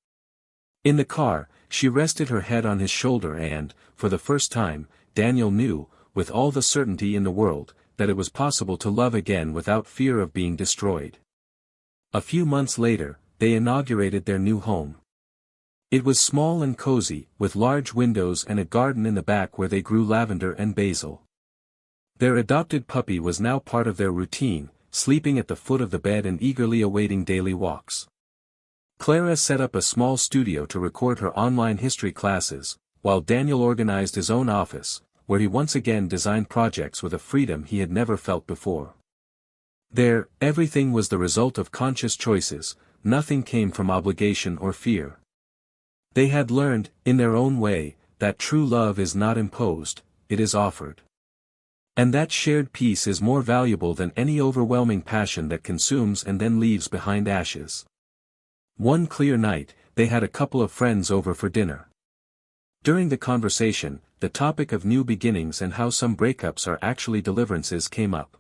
In the car, she rested her head on his shoulder and, for the first time, Daniel knew, with all the certainty in the world, that it was possible to love again without fear of being destroyed. A few months later, they inaugurated their new home. It was small and cozy, with large windows and a garden in the back where they grew lavender and basil. Their adopted puppy was now part of their routine, sleeping at the foot of the bed and eagerly awaiting daily walks. Clara set up a small studio to record her online history classes, while Daniel organized his own office, where he once again designed projects with a freedom he had never felt before. There, everything was the result of conscious choices, nothing came from obligation or fear. They had learned, in their own way, that true love is not imposed, it is offered. And that shared peace is more valuable than any overwhelming passion that consumes and then leaves behind ashes. One clear night, they had a couple of friends over for dinner. During the conversation, the topic of new beginnings and how some breakups are actually deliverances came up.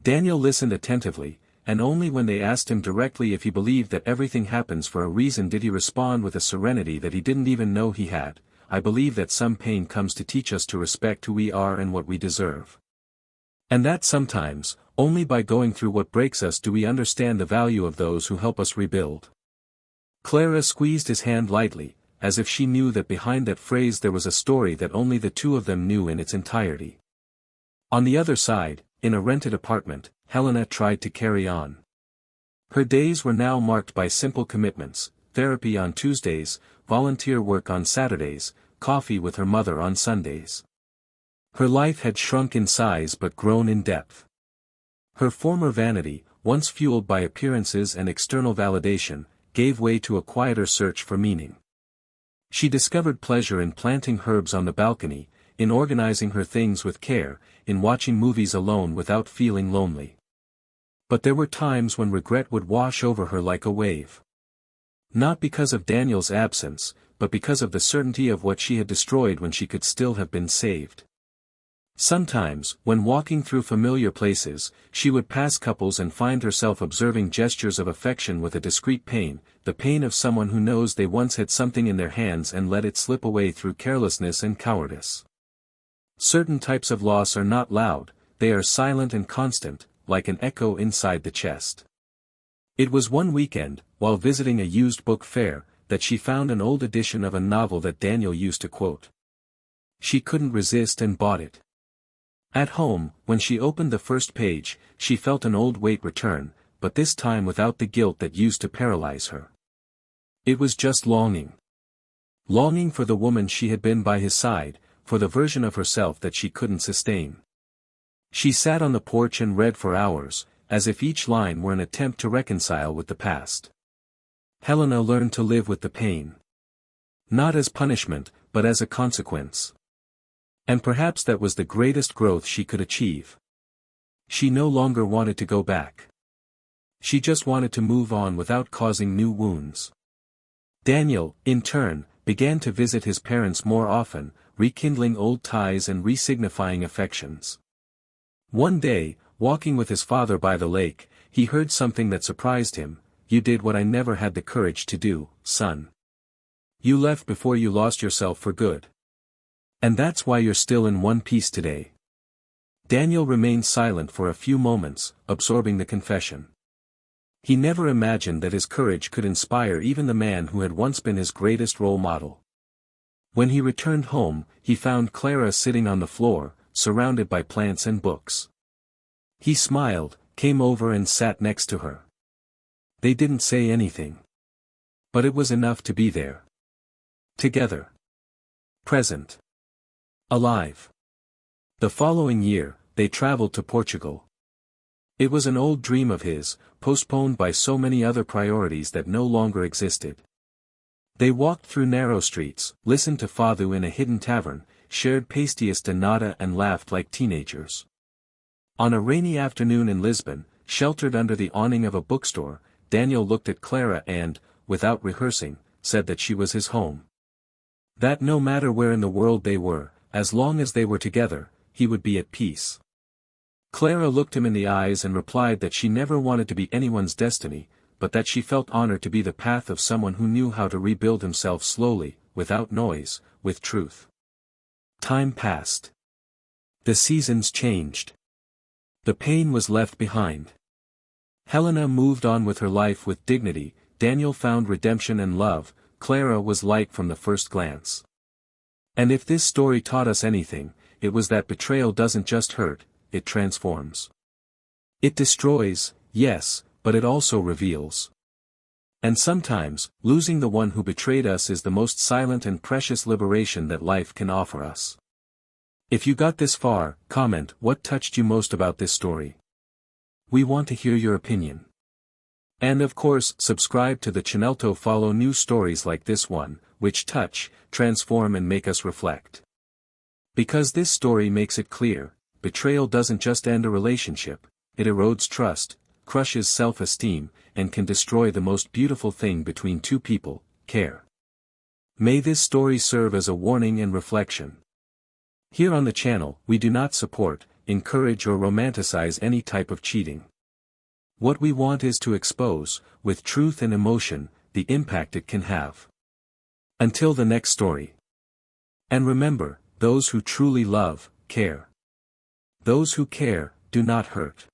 Daniel listened attentively, and only when they asked him directly if he believed that everything happens for a reason did he respond with a serenity that he didn't even know he had: I believe that some pain comes to teach us to respect who we are and what we deserve. And that sometimes, only by going through what breaks us do we understand the value of those who help us rebuild. Clara squeezed his hand lightly, as if she knew that behind that phrase there was a story that only the two of them knew in its entirety. On the other side, in a rented apartment, Helena tried to carry on. Her days were now marked by simple commitments: therapy on Tuesdays, volunteer work on Saturdays, coffee with her mother on Sundays. Her life had shrunk in size but grown in depth. Her former vanity, once fueled by appearances and external validation, gave way to a quieter search for meaning. She discovered pleasure in planting herbs on the balcony, in organizing her things with care, in watching movies alone without feeling lonely. But there were times when regret would wash over her like a wave. Not because of Daniel's absence, but because of the certainty of what she had destroyed when she could still have been saved. Sometimes, when walking through familiar places, she would pass couples and find herself observing gestures of affection with a discreet pain, the pain of someone who knows they once had something in their hands and let it slip away through carelessness and cowardice. Certain types of loss are not loud, they are silent and constant, like an echo inside the chest. It was one weekend, while visiting a used book fair, that she found an old edition of a novel that Daniel used to quote. She couldn't resist and bought it. At home, when she opened the first page, she felt an old weight return, but this time without the guilt that used to paralyze her. It was just longing. Longing for the woman she had been by his side, for the version of herself that she couldn't sustain. She sat on the porch and read for hours, as if each line were an attempt to reconcile with the past. Helena learned to live with the pain. Not as punishment, but as a consequence. And perhaps that was the greatest growth she could achieve. She no longer wanted to go back. She just wanted to move on without causing new wounds. Daniel, in turn, began to visit his parents more often, rekindling old ties and re-signifying affections. One day, walking with his father by the lake, he heard something that surprised him. "You did what I never had the courage to do, son. You left before you lost yourself for good. And that's why you're still in one piece today." Daniel remained silent for a few moments, absorbing the confession. He never imagined that his courage could inspire even the man who had once been his greatest role model. When he returned home, he found Clara sitting on the floor, surrounded by plants and books. He smiled, came over and sat next to her. They didn't say anything. But it was enough to be there. Together. Present. Alive. The following year, they traveled to Portugal. It was an old dream of his, postponed by so many other priorities that no longer existed. They walked through narrow streets, listened to fado in a hidden tavern, shared pastéis de nata and laughed like teenagers. On a rainy afternoon in Lisbon, sheltered under the awning of a bookstore, Daniel looked at Clara and, without rehearsing, said that she was his home. That no matter where in the world they were, as long as they were together, he would be at peace. Clara looked him in the eyes and replied that she never wanted to be anyone's destiny, but that she felt honored to be the path of someone who knew how to rebuild himself slowly, without noise, with truth. Time passed. The seasons changed. The pain was left behind. Helena moved on with her life with dignity, Daniel found redemption and love, Clara was light from the first glance. And if this story taught us anything, it was that betrayal doesn't just hurt, it transforms. It destroys, yes, but it also reveals. And sometimes, losing the one who betrayed us is the most silent and precious liberation that life can offer us. If you got this far, comment what touched you most about this story. We want to hear your opinion. And of course, subscribe to the channel to follow new stories like this one, which touch, transform and make us reflect. Because this story makes it clear, betrayal doesn't just end a relationship, it erodes trust, crushes self-esteem, and can destroy the most beautiful thing between two people, care. May this story serve as a warning and reflection. Here on the channel, we do not support, encourage or romanticize any type of cheating. What we want is to expose, with truth and emotion, the impact it can have. Until the next story. And remember, those who truly love, care. Those who care, do not hurt.